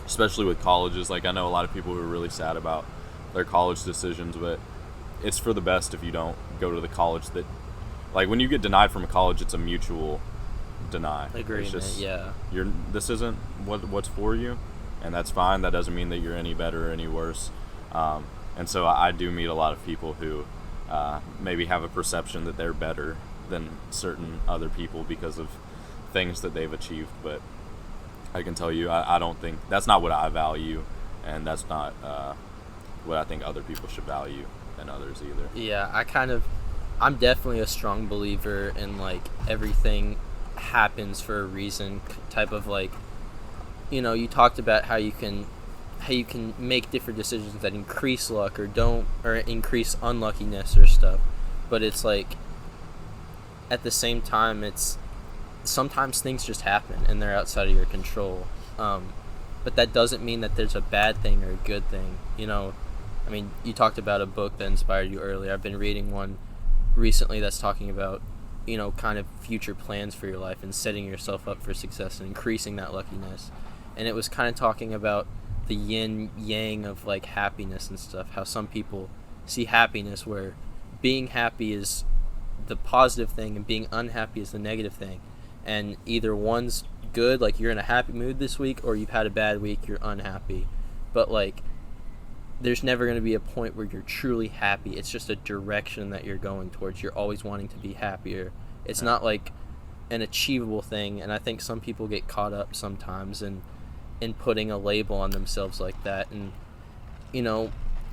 especially with colleges. Like, I know a lot of people who are really sad about their college decisions, but it's for the best if you don't go to the college that, like when you get denied from a college, it's a mutual deny. Agreement, It's just, yeah. this isn't what's for you, and that's fine. That doesn't mean that you're any better or any worse. And so I do meet a lot of people who maybe have a perception that they're better than certain other people because of things that they've achieved. But I can tell you, I don't think that's not what I value, and that's not what I think other people should value and others either. Yeah, I'm definitely a strong believer in like everything happens for a reason type of like, you talked about how you can make different decisions that increase luck or increase unluckiness or stuff, but it's like at the same time it's sometimes things just happen and they're outside of your control, but that doesn't mean that there's a bad thing or a good thing. I mean, you talked about a book that inspired you earlier. I've been reading one recently that's talking about kind of future plans for your life and setting yourself up for success and increasing that luckiness, and it was kind of talking about the yin yang of like happiness and stuff, how some people see happiness where being happy is the positive thing and being unhappy is the negative thing, and either one's good, like you're in a happy mood this week, or you've had a bad week, you're unhappy, but like there's never going to be a point where you're truly happy. It's just a direction that you're going towards. You're always wanting to be happier. It's not like an achievable thing, and I think some people get caught up sometimes in putting a label on themselves like that. And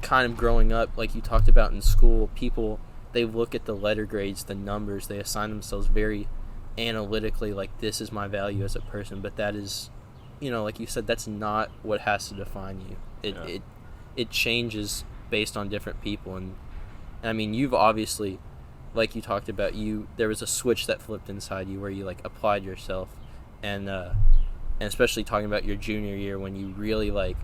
kind of growing up, like you talked about in school, people, they look at the letter grades, the numbers, they assign themselves very analytically, like this is my value as a person, but that is, like you said, that's not what has to define you. It changes based on different people, and I mean, you've obviously, like you talked about, there was a switch that flipped inside you where you like applied yourself, and especially talking about your junior year when you really like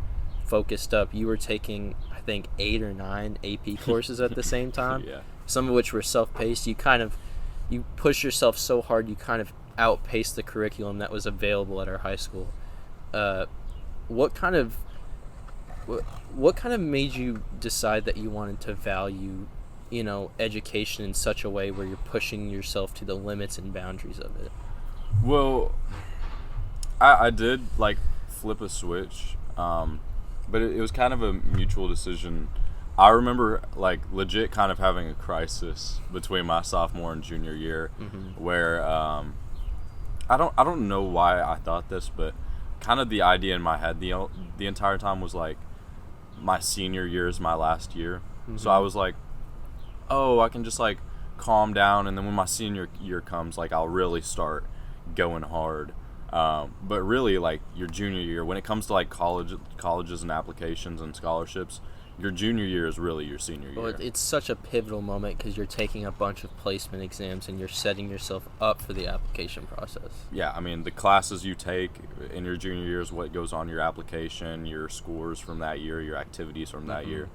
focused up. You were taking, I think, 8 or 9 AP courses at the same time. Yeah. Some of which were self-paced. You pushed yourself so hard, you kind of outpaced the curriculum that was available at our high school. What kind of made you decide that you wanted to value, education in such a way where you're pushing yourself to the limits and boundaries of it? Well, I did like flip a switch, but it was kind of a mutual decision. I remember like legit kind of having a crisis between my sophomore and junior year, where I don't know why I thought this, but kind of the idea in my head the entire time was like, my senior year is my last year. So I was like, oh, I can just like calm down, and then when my senior year comes, like I'll really start going hard. But really, like your junior year, when it comes to like colleges and applications and scholarships, your junior year is really your senior year. Well, it's such a pivotal moment because you're taking a bunch of placement exams and you're setting yourself up for the application process. Yeah, I mean, the classes you take in your junior year is what goes on your application, your scores from that year, your activities from that year.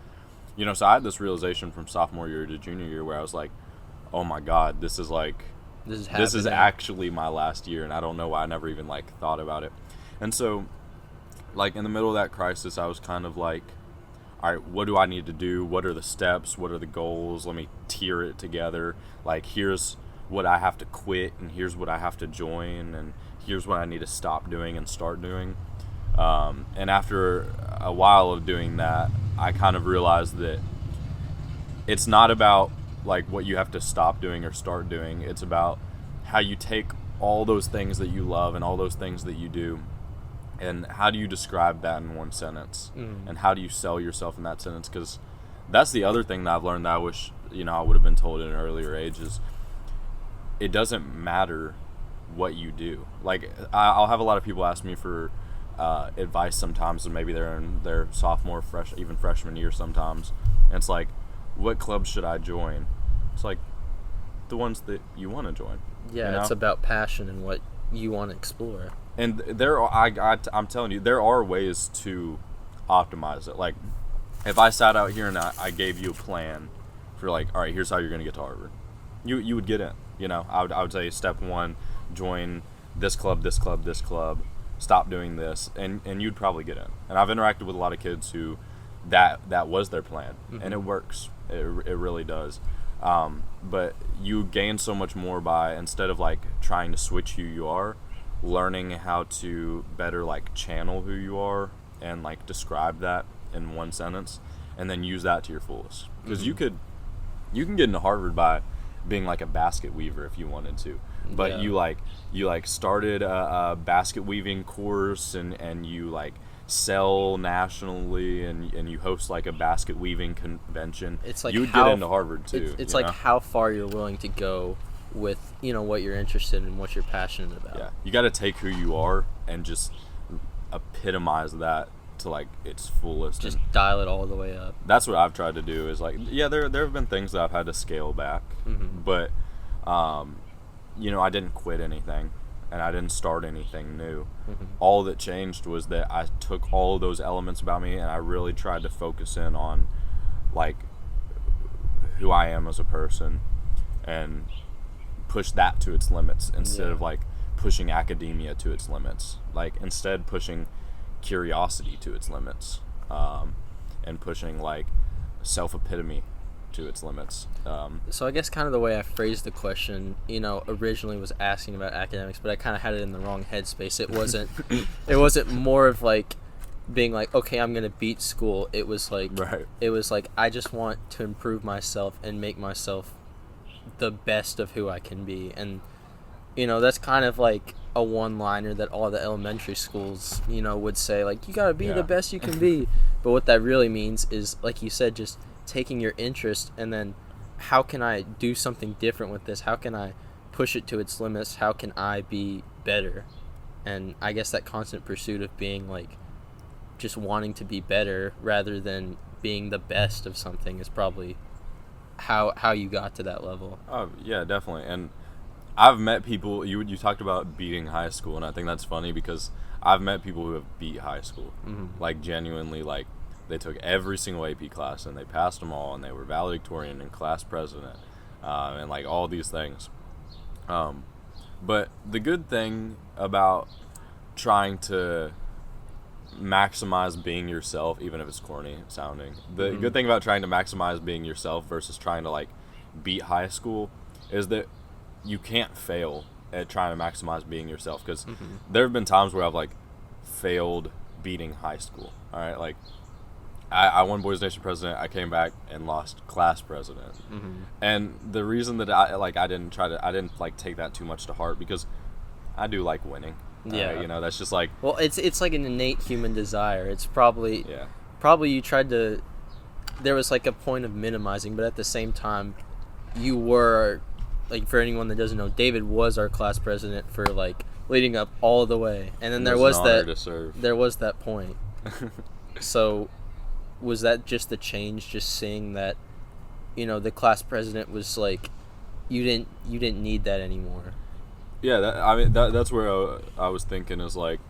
So I had this realization from sophomore year to junior year where I was like, oh my God, this is actually my last year, and I don't know why I never even like thought about it. And so like in the middle of that crisis, I was kind of like, all right, what do I need to do? What are the steps? What are the goals? Let me tier it together. Like, here's what I have to quit, and here's what I have to join, and here's what I need to stop doing and start doing. And after a while of doing that, I kind of realized that it's not about like what you have to stop doing or start doing. It's about how you take all those things that you love and all those things that you do, and how do you describe that in one sentence, and how do you sell yourself in that sentence? Because that's the other thing that I've learned that I wish I would have been told at an earlier age is it doesn't matter what you do. Like I'll have a lot of people ask me for advice sometimes, and maybe they're in their sophomore, even freshman year sometimes, and it's like, what clubs should I join? It's like the ones that you want to join. Yeah, it's about passion and what you want to explore. And I'm telling you, there are ways to optimize it. Like, if I sat out here and I gave you a plan for like, all right, here's how you're going to get to Harvard, you would get in. I would say step 1, join this club, this club, this club, stop doing this, and you'd probably get in. And I've interacted with a lot of kids who that was their plan, and it works. It really does. But you gain so much more by, instead of like trying to switch who you are, learning how to better like channel who you are and like describe that in one sentence, and then use that to your fullest. Because you can get into Harvard by being like a basket weaver if you wanted to, but you started a basket weaving course, and you like sell nationally, and you host like a basket weaving convention. It's like you would get into Harvard too. It's like how far you're willing to go with what you're interested in, what you're passionate about. Yeah, you got to take who you are and just epitomize that to like its fullest. Just dial it all the way up. That's what I've tried to do. Is like, there have been things that I've had to scale back, but I didn't quit anything, and I didn't start anything new. All that changed was that I took all of those elements about me, and I really tried to focus in on like who I am as a person, and push that to its limits instead of like pushing academia to its limits. Like, instead pushing curiosity to its limits, and pushing like self-epitome to its limits. So I guess kind of the way I phrased the question, originally was asking about academics, but I kind of had it in the wrong headspace. It wasn't it wasn't more of like being like, okay, I'm gonna beat school. It was like It was like, I just want to improve myself and make myself the best of who I can be. And that's kind of like a one-liner that all the elementary schools would say, like, you gotta be the best you can be. But what that really means is, like you said, just taking your interest, and then how can I do something different with this? How can I push it to its limits? How can I be better? And I guess that constant pursuit of being like just wanting to be better rather than being the best of something is probably how you got to that level. Oh yeah, definitely. And I've met people, you talked about beating high school, and I think that's funny because I've met people who have beat high school. Like, genuinely, like, they took every single AP class and they passed them all, and they were valedictorian and class president, and like all these things. But the good thing about trying to maximize being yourself, even if it's corny sounding, the good thing about trying to maximize being yourself versus trying to like beat high school is that you can't fail at trying to maximize being yourself. Because there have been times where I've like failed beating high school. All right, like I won Boys Nation president. I came back and lost class president. And the reason that I didn't like take that too much to heart, because I do like winning. That's just like, well, it's like an innate human desire. It's probably you tried to, there was like a point of minimizing, but at the same time you were, like, for anyone that doesn't know, David was our class president for like leading up all the way, and then there was that point. So was that just the change, just seeing that the class president was like, you didn't need that anymore? Yeah, that's where I was thinking, is like,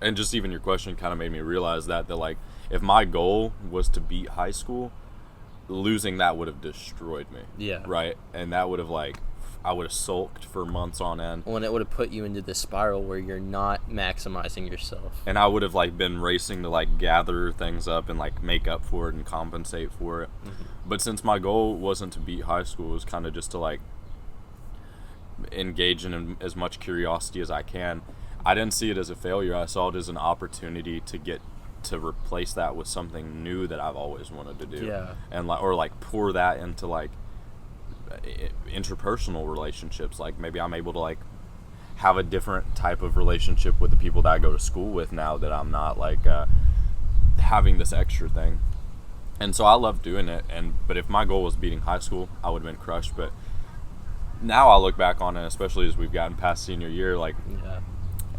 and just even your question kind of made me realize that like, if my goal was to beat high school, losing that would have destroyed me. Yeah. Right? And that would have like, I would have sulked for months on end. Well, and it would have put you into this spiral where you're not maximizing yourself. And I would have like been racing to like gather things up and like make up for it and compensate for it. But since my goal wasn't to beat high school, it was kind of just to like engage in as much curiosity as I can. I didn't see it as a failure. I saw it as an opportunity to get to replace that with something new that I've always wanted to do. And like, or like pour that into like interpersonal relationships. Like, maybe I'm able to like have a different type of relationship with the people that I go to school with now that I'm not like having this extra thing. And so I love doing it. But if my goal was beating high school, I would have been crushed. But now I look back on it, especially as we've gotten past senior year, like,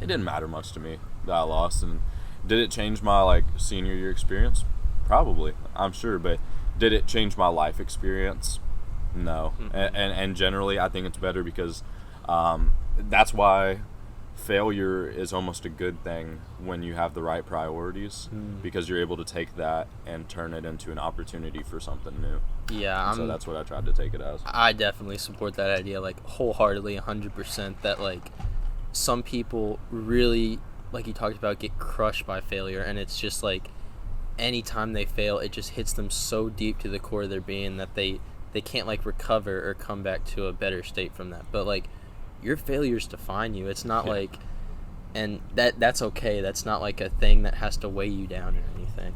it didn't matter much to me that I lost. And did it change my like senior year experience? Probably, I'm sure. But did it change my life experience? No. And generally, I think it's better, because that's why failure is almost a good thing when you have the right priorities, because you're able to take that and turn it into an opportunity for something new. So that's what I tried to take it as. I definitely support that idea, like, wholeheartedly, 100%, that like some people really, like you talked about, get crushed by failure, and it's just like anytime they fail, it just hits them so deep to the core of their being that they they can't like recover or come back to a better state from that. But like your failures define you. It's not like, and that's okay. That's not like a thing that has to weigh you down or anything.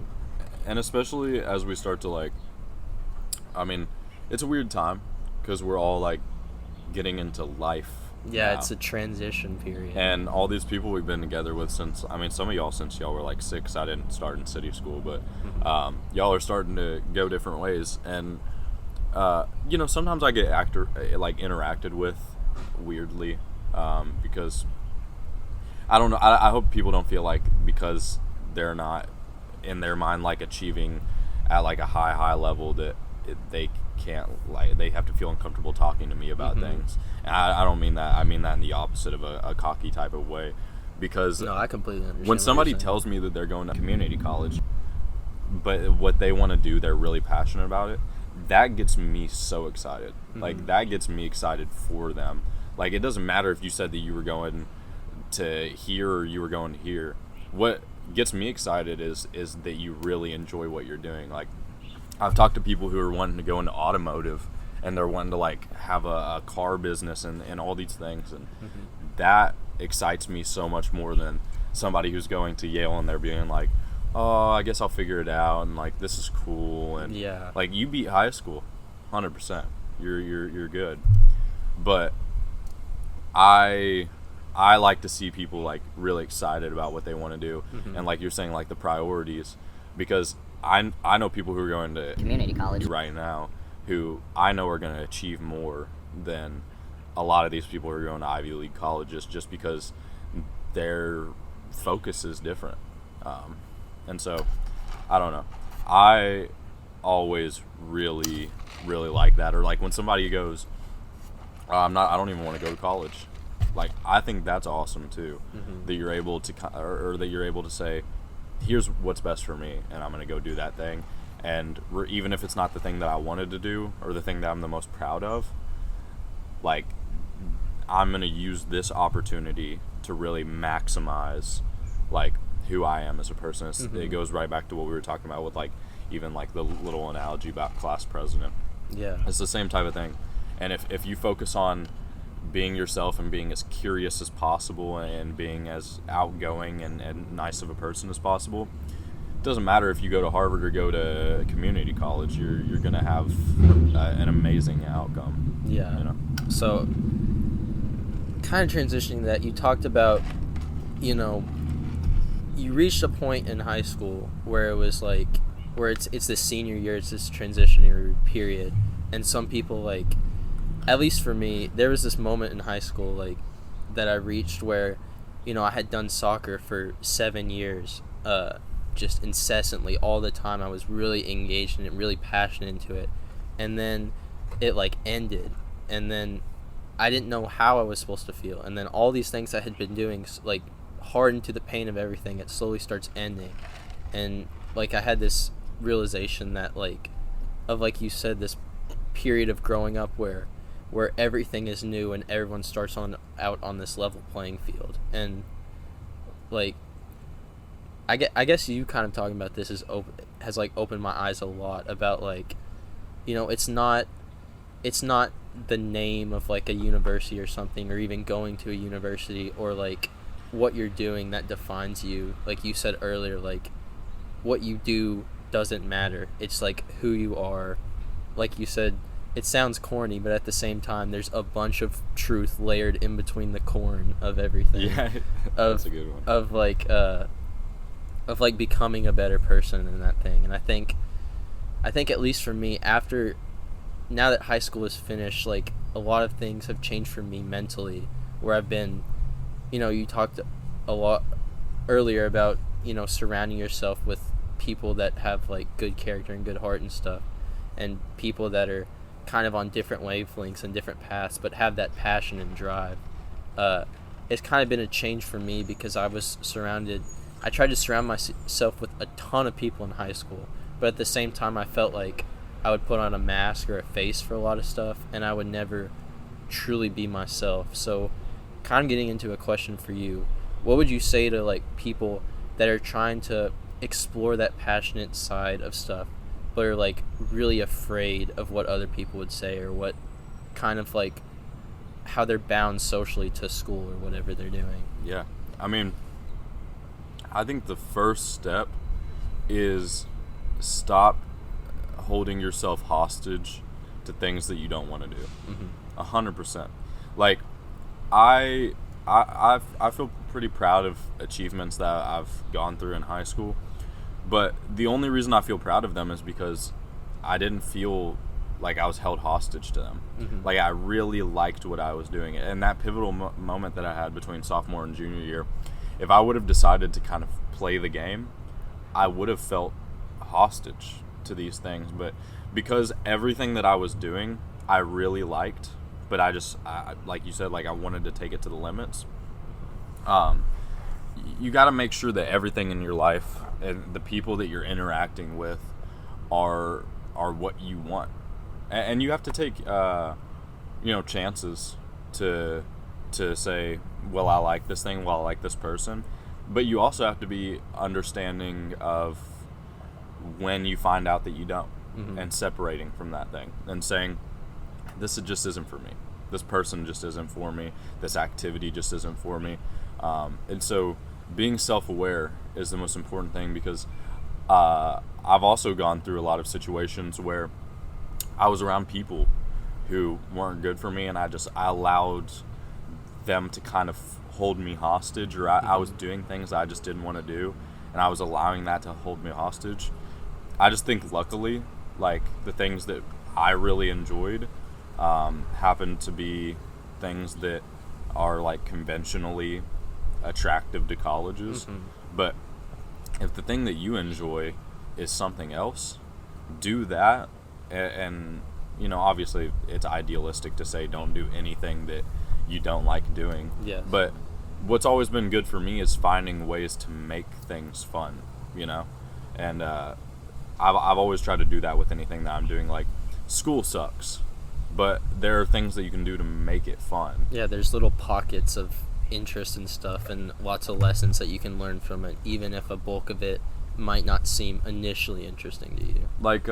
And especially as we start to like, I mean, it's a weird time because we're all like getting into life. Yeah, now. it's a transition period. And all these people we've been together with since, I mean, some of y'all since y'all were like 6. I didn't start in city school, but y'all are starting to go different ways. And, you know, sometimes I get interacted with weirdly because, I don't know, I hope people don't feel like because they're not in their mind like achieving at like a high level that they can't, like, they have to feel uncomfortable talking to me about things. And I don't mean that. I mean that in the opposite of a cocky type of way, because no, I completely understand. when somebody tells me that they're going to community college, but what they want to do, they're really passionate about it, that gets me so excited. Like, that gets me excited for them. Like, it doesn't matter if you said that you were going to here or you were going to here. What gets me excited is that you really enjoy what you're doing. Like, I've talked to people who are wanting to go into automotive and they're wanting to like have a car business and all these things, and that excites me so much more than somebody who's going to Yale and they're being like, oh, I guess I'll figure it out, and like, this is cool, and like, you beat high school 100%. You're good. But I like to see people like really excited about what they want to do, and like you're saying, like the priorities, because I know people who are going to community college right now who I know are going to achieve more than a lot of these people who are going to Ivy League colleges, just because their focus is different. And so, I don't know. I always really like that. Or like when somebody goes, I don't even want to go to college. Like, I think that's awesome too, that you're able to, or that you're able to say, here's what's best for me, and I'm going to go do that thing. And even if it's not the thing that I wanted to do or the thing that I'm the most proud of, like, I'm going to use this opportunity to really maximize like who I am as a person. It goes right back to what we were talking about with like even like the little analogy about class president. Yeah, it's the same type of thing. And if you focus on being yourself and being as curious as possible and being as outgoing and nice of a person as possible, it doesn't matter if you go to Harvard or go to community college, you're gonna have an amazing outcome. Yeah. You know? So kind of transitioning that, you talked about, you know, you reached a point in high school where it was like, where it's the senior year, it's this transitionary period, and some people, like, at least for me, there was this moment in high school like that I reached where, you know, I had done soccer for 7 years, just incessantly all the time. I was really engaged in it, really passionate into it, and then it like ended, and then I didn't know how I was supposed to feel, and then all these things I had been doing like hardened to the pain of everything. It slowly starts ending, and like I had this realization that like you said, this period of growing up where everything is new and everyone starts out on this level playing field. And like I guess you kind of talking about this has like opened my eyes a lot about, like, you know, it's not the name of like a university or something, or even going to a university, or like what you're doing that defines you. Like you said earlier, like what you do doesn't matter. It's like who you are. Like you said, it sounds corny, but at the same time, there's a bunch of truth layered in between the corn of everything. Yeah, that's a good one. Of like becoming a better person in that thing. And I think at least for me, now that high school is finished, like a lot of things have changed for me mentally, where I've been, you know, you talked a lot earlier about, you know, surrounding yourself with people that have like good character and good heart and stuff, and people that are kind of on different wavelengths and different paths but have that passion and drive. It's kind of been a change for me, because I tried to surround myself with a ton of people in high school, but at the same time I felt like I would put on a mask or a face for a lot of stuff, and I would never truly be myself. So kind of getting into a question for you, what would you say to like people that are trying to explore that passionate side of stuff, people are like really afraid of what other people would say, or what kind of like how they're bound socially to school or whatever they're doing. Yeah. I mean, I think the first step is stop holding yourself hostage to things that you don't want to do. 100%. Like, I feel pretty proud of achievements that I've gone through in high school, but the only reason I feel proud of them is because I didn't feel like I was held hostage to them. Like, I really liked what I was doing, and that pivotal moment that I had between sophomore and junior year, if I would have decided to kind of play the game, I would have felt hostage to these things. But because everything that I was doing I really liked, but I like you said, like, I wanted to take it to the limits. You got to make sure that everything in your life and the people that you're interacting with are what you want, and you have to take chances to say, well, I like this thing, well, I like this person, but you also have to be understanding of when you find out that you don't, and separating from that thing and saying, this just isn't for me. This person just isn't for me. This activity just isn't for me. And so being self-aware is the most important thing, because I've also gone through a lot of situations where I was around people who weren't good for me, and I allowed them to kind of hold me hostage, or I was doing things I just didn't want to do, and I was allowing that to hold me hostage. I just think, luckily, like, the things that I really enjoyed happened to be things that are, like, conventionally attractive to colleges. But if the thing that you enjoy is something else, do that. And obviously it's idealistic to say don't do anything that you don't like doing. Yes. But what's always been good for me is finding ways to make things fun, and I've always tried to do that with anything that I'm doing. Like, school sucks, but there are things that you can do to make it fun. Yeah, there's little pockets of interest and stuff, and lots of lessons that you can learn from it, even if a bulk of it might not seem initially interesting to you. Like,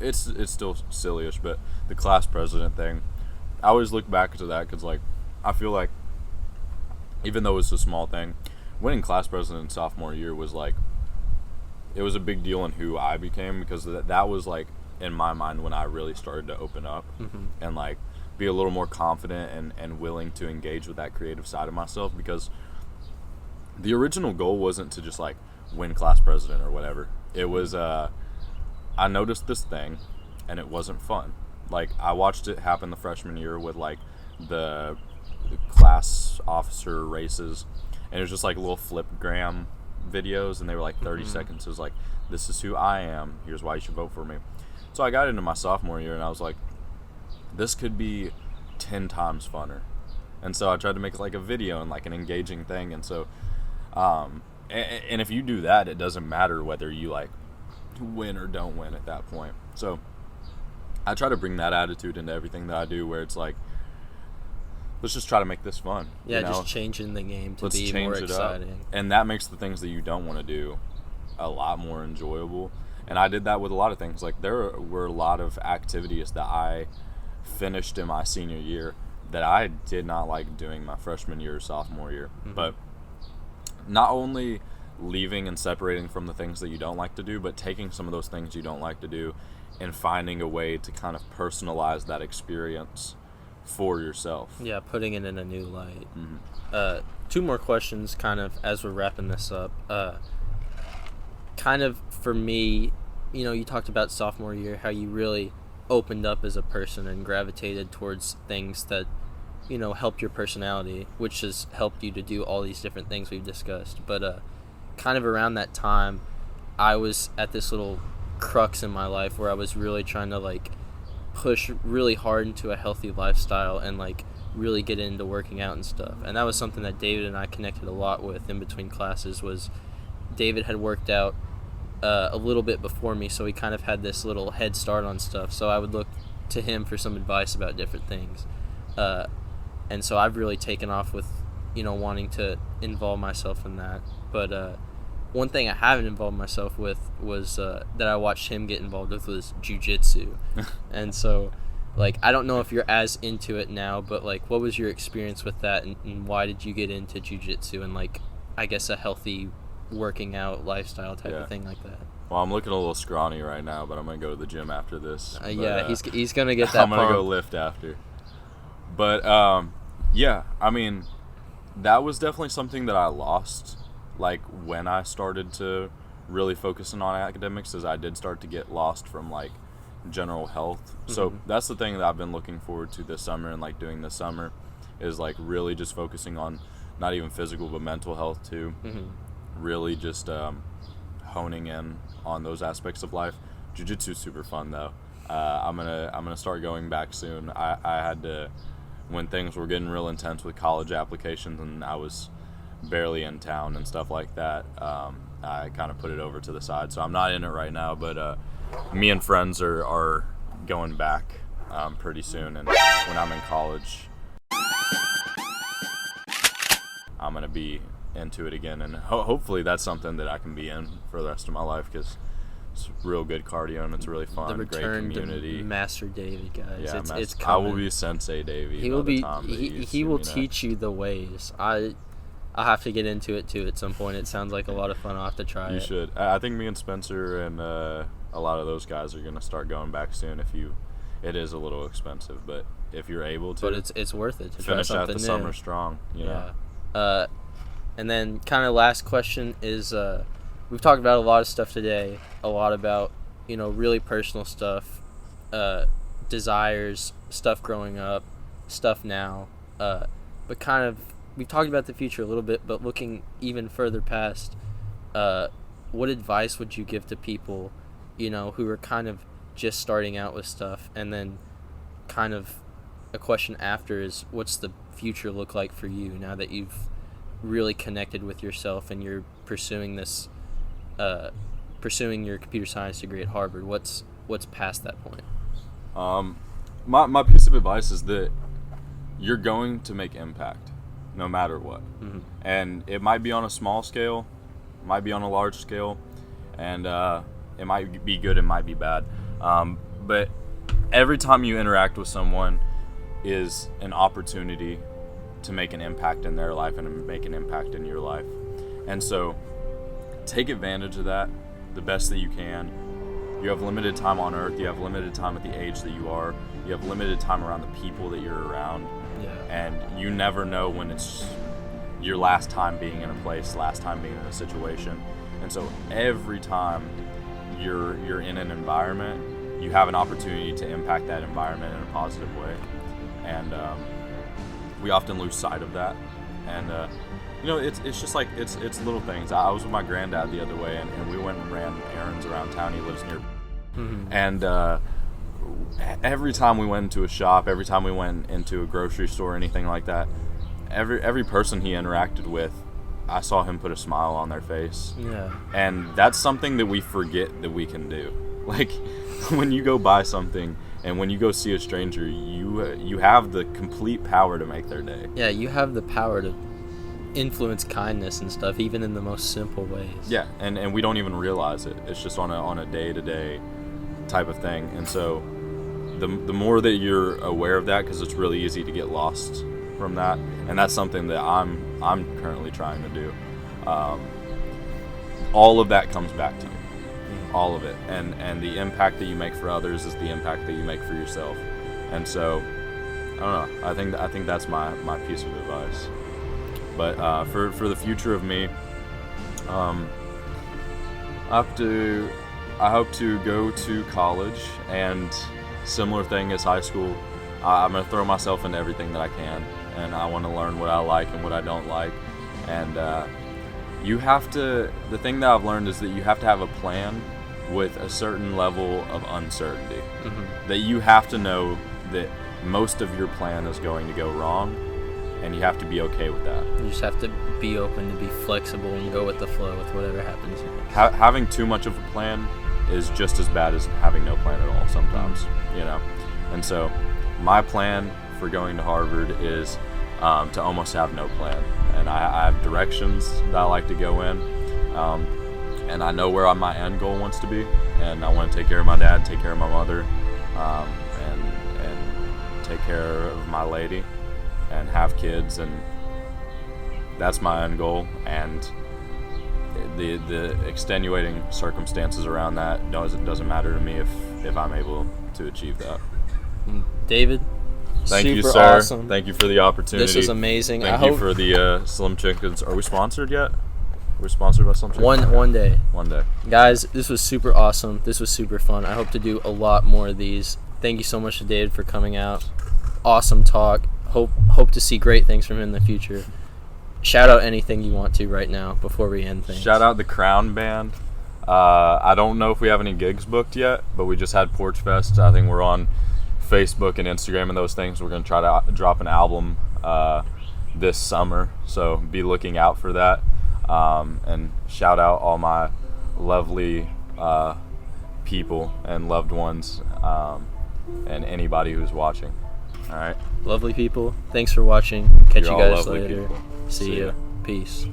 it's still sillyish, but the class president thing, I always look back to that because, like, I feel like, even though it's a small thing, winning class president sophomore year was, like, it was a big deal in who I became, because that was, like, in my mind when I really started to open up and, like, be a little more confident and willing to engage with that creative side of myself, because the original goal wasn't to just, like, win class president or whatever. It was, I noticed this thing, and it wasn't fun. Like, I watched it happen the freshman year with, like, the class officer races, and it was just, like, little flipgram videos, and they were, like, 30 seconds. It was like, this is who I am, here's why you should vote for me. So I got into my sophomore year, and I was like, this could be 10 times funner. And so I tried to make it like a video and like an engaging thing. And so and if you do that, it doesn't matter whether you like win or don't win at that point. So I try to bring that attitude into everything that I do, where it's like, let's just try to make this fun. Yeah, just changing the game to be more exciting. And that makes the things that you don't want to do a lot more enjoyable. And I did that with a lot of things. Like, there were a lot of activities that I finished in my senior year that I did not like doing my freshman year or sophomore year. But not only leaving and separating from the things that you don't like to do, but taking some of those things you don't like to do and finding a way to kind of personalize that experience for yourself. Yeah, putting it in a new light. Two more questions kind of as we're wrapping this up. Kind of for me, you talked about sophomore year, how you really opened up as a person and gravitated towards things that, helped your personality, which has helped you to do all these different things we've discussed. But kind of around that time, I was at this little crux in my life where I was really trying to, like, push really hard into a healthy lifestyle and, like, really get into working out and stuff. And that was something that David and I connected a lot with in between classes. Was David had worked out a little bit before me, so he kind of had this little head start on stuff. So I would look to him for some advice about different things. And so I've really taken off with, wanting to involve myself in that. But one thing I haven't involved myself with was that I watched him get involved with was jiu-jitsu. And so, like, I don't know if you're as into it now, but, like, what was your experience with that, and why did you get into jiu-jitsu and, like, I guess a healthy working out lifestyle type of thing like that? Well, I'm looking a little scrawny right now, but I'm going to go to the gym after this. He's going to get that I'm going to go lift after. But, yeah, I mean, that was definitely something that I lost, like, when I started to really focus on academics, as I did start to get lost from, like, general health. So that's the thing that I've been looking forward to this summer and, like, doing this summer is, like, really just focusing on not even physical but mental health, too. Really just honing in on those aspects of life. Jiu-jitsu is super fun, though. I'm gonna start going back soon. I had to, when things were getting real intense with college applications and I was barely in town and stuff like that, I kind of put it over to the side. So I'm not in it right now, but me and friends are going back pretty soon. And when I'm in college, I'm going to be into it again. And hopefully that's something that I can be in for the rest of my life, because it's real good cardio and it's really fun. The return great community. To Master Davey, guys. Yeah, it's I coming. will be Sensei Davey. He will be. He will teach you the ways. I'll have to get into it too at some point. It sounds like a lot of fun. I'll have to try it. You should. I think me and Spencer and a lot of those guys are gonna start going back soon. It is a little expensive, but if you're able to, but it's worth it to finish try out something the new. summer strong. You know? And then kind of last question is, we've talked about a lot of stuff today. A lot about, really personal stuff, desires, stuff growing up, stuff now. But kind of, we've talked about the future a little bit, but looking even further past, what advice would you give to people, who are kind of just starting out with stuff? And then kind of a question after is, what's the future look like for you now that you've really connected with yourself and you're pursuing this, pursuing your computer science degree at Harvard? What's past that point? My piece of advice is that you're going to make impact no matter what. And it might be on a small scale, might be on a large scale, and it might be good, it might be bad. But every time you interact with someone is an opportunity to make an impact in their life and make an impact in your life. And so take advantage of that the best that you can. You have limited time on earth. You have limited time at the age that you are. You have limited time around the people that you're around. And you never know when it's your last time being in a place, last time being in a situation. And so every time you're in an environment, you have an opportunity to impact that environment in a positive way. And we often lose sight of that. And it's just like it's little things. I was with my granddad the other way, and we went and ran errands around town. He lives near, and every time we went into a shop, every time we went into a grocery store, anything like that, every person he interacted with, I saw him put a smile on their face. And that's something that we forget that we can do. Like, when you go buy something and when you go see a stranger, you have the complete power to make their day. Yeah, you have the power to influence kindness and stuff, even in the most simple ways. Yeah, and we don't even realize it. It's just on a day-to-day type of thing. And so the more that you're aware of that, because it's really easy to get lost from that, and that's something that I'm currently trying to do. All of that comes back to you. All of it, and the impact that you make for others is the impact that you make for yourself. And so I don't know, I think that's my piece of advice. But for the future of me, I hope to go to college, and similar thing as high school, I'm going to throw myself into everything that I can, and I want to learn what I like and what I don't like. And the thing that I've learned is that you have to have a plan with a certain level of uncertainty. That you have to know that most of your plan is going to go wrong, and you have to be okay with that. You just have to be open to be flexible and go with the flow with whatever happens. Having too much of a plan is just as bad as having no plan at all sometimes, And so my plan for going to Harvard is to almost have no plan. And I have directions that I like to go in. And I know where my end goal wants to be, and I want to take care of my dad, take care of my mother, and take care of my lady, and have kids, and that's my end goal. And the extenuating circumstances around that doesn't matter to me if I'm able to achieve that. David, thank you, super sir. awesome. Thank you for the opportunity. This was amazing. Thank you for the Slim Chickens. Are we sponsored yet? Are we sponsored by Slim Chickens? One day. One day. Guys, this was super awesome. This was super fun. I hope to do a lot more of these. Thank you so much to David for coming out. Awesome talk. Hope to see great things from him in the future. Shout out anything you want to right now before we end things. Shout out the Krown band. I don't know if we have any gigs booked yet, but we just had Porch Fest. I think we're on Facebook and Instagram and those things. We're going to try to drop an album this summer, so be looking out for that. And shout out all my lovely people and loved ones, and anybody who's watching. All right. Lovely people. Thanks for watching. Catch You're you all guys lovely later. people. See See ya. ya. Peace.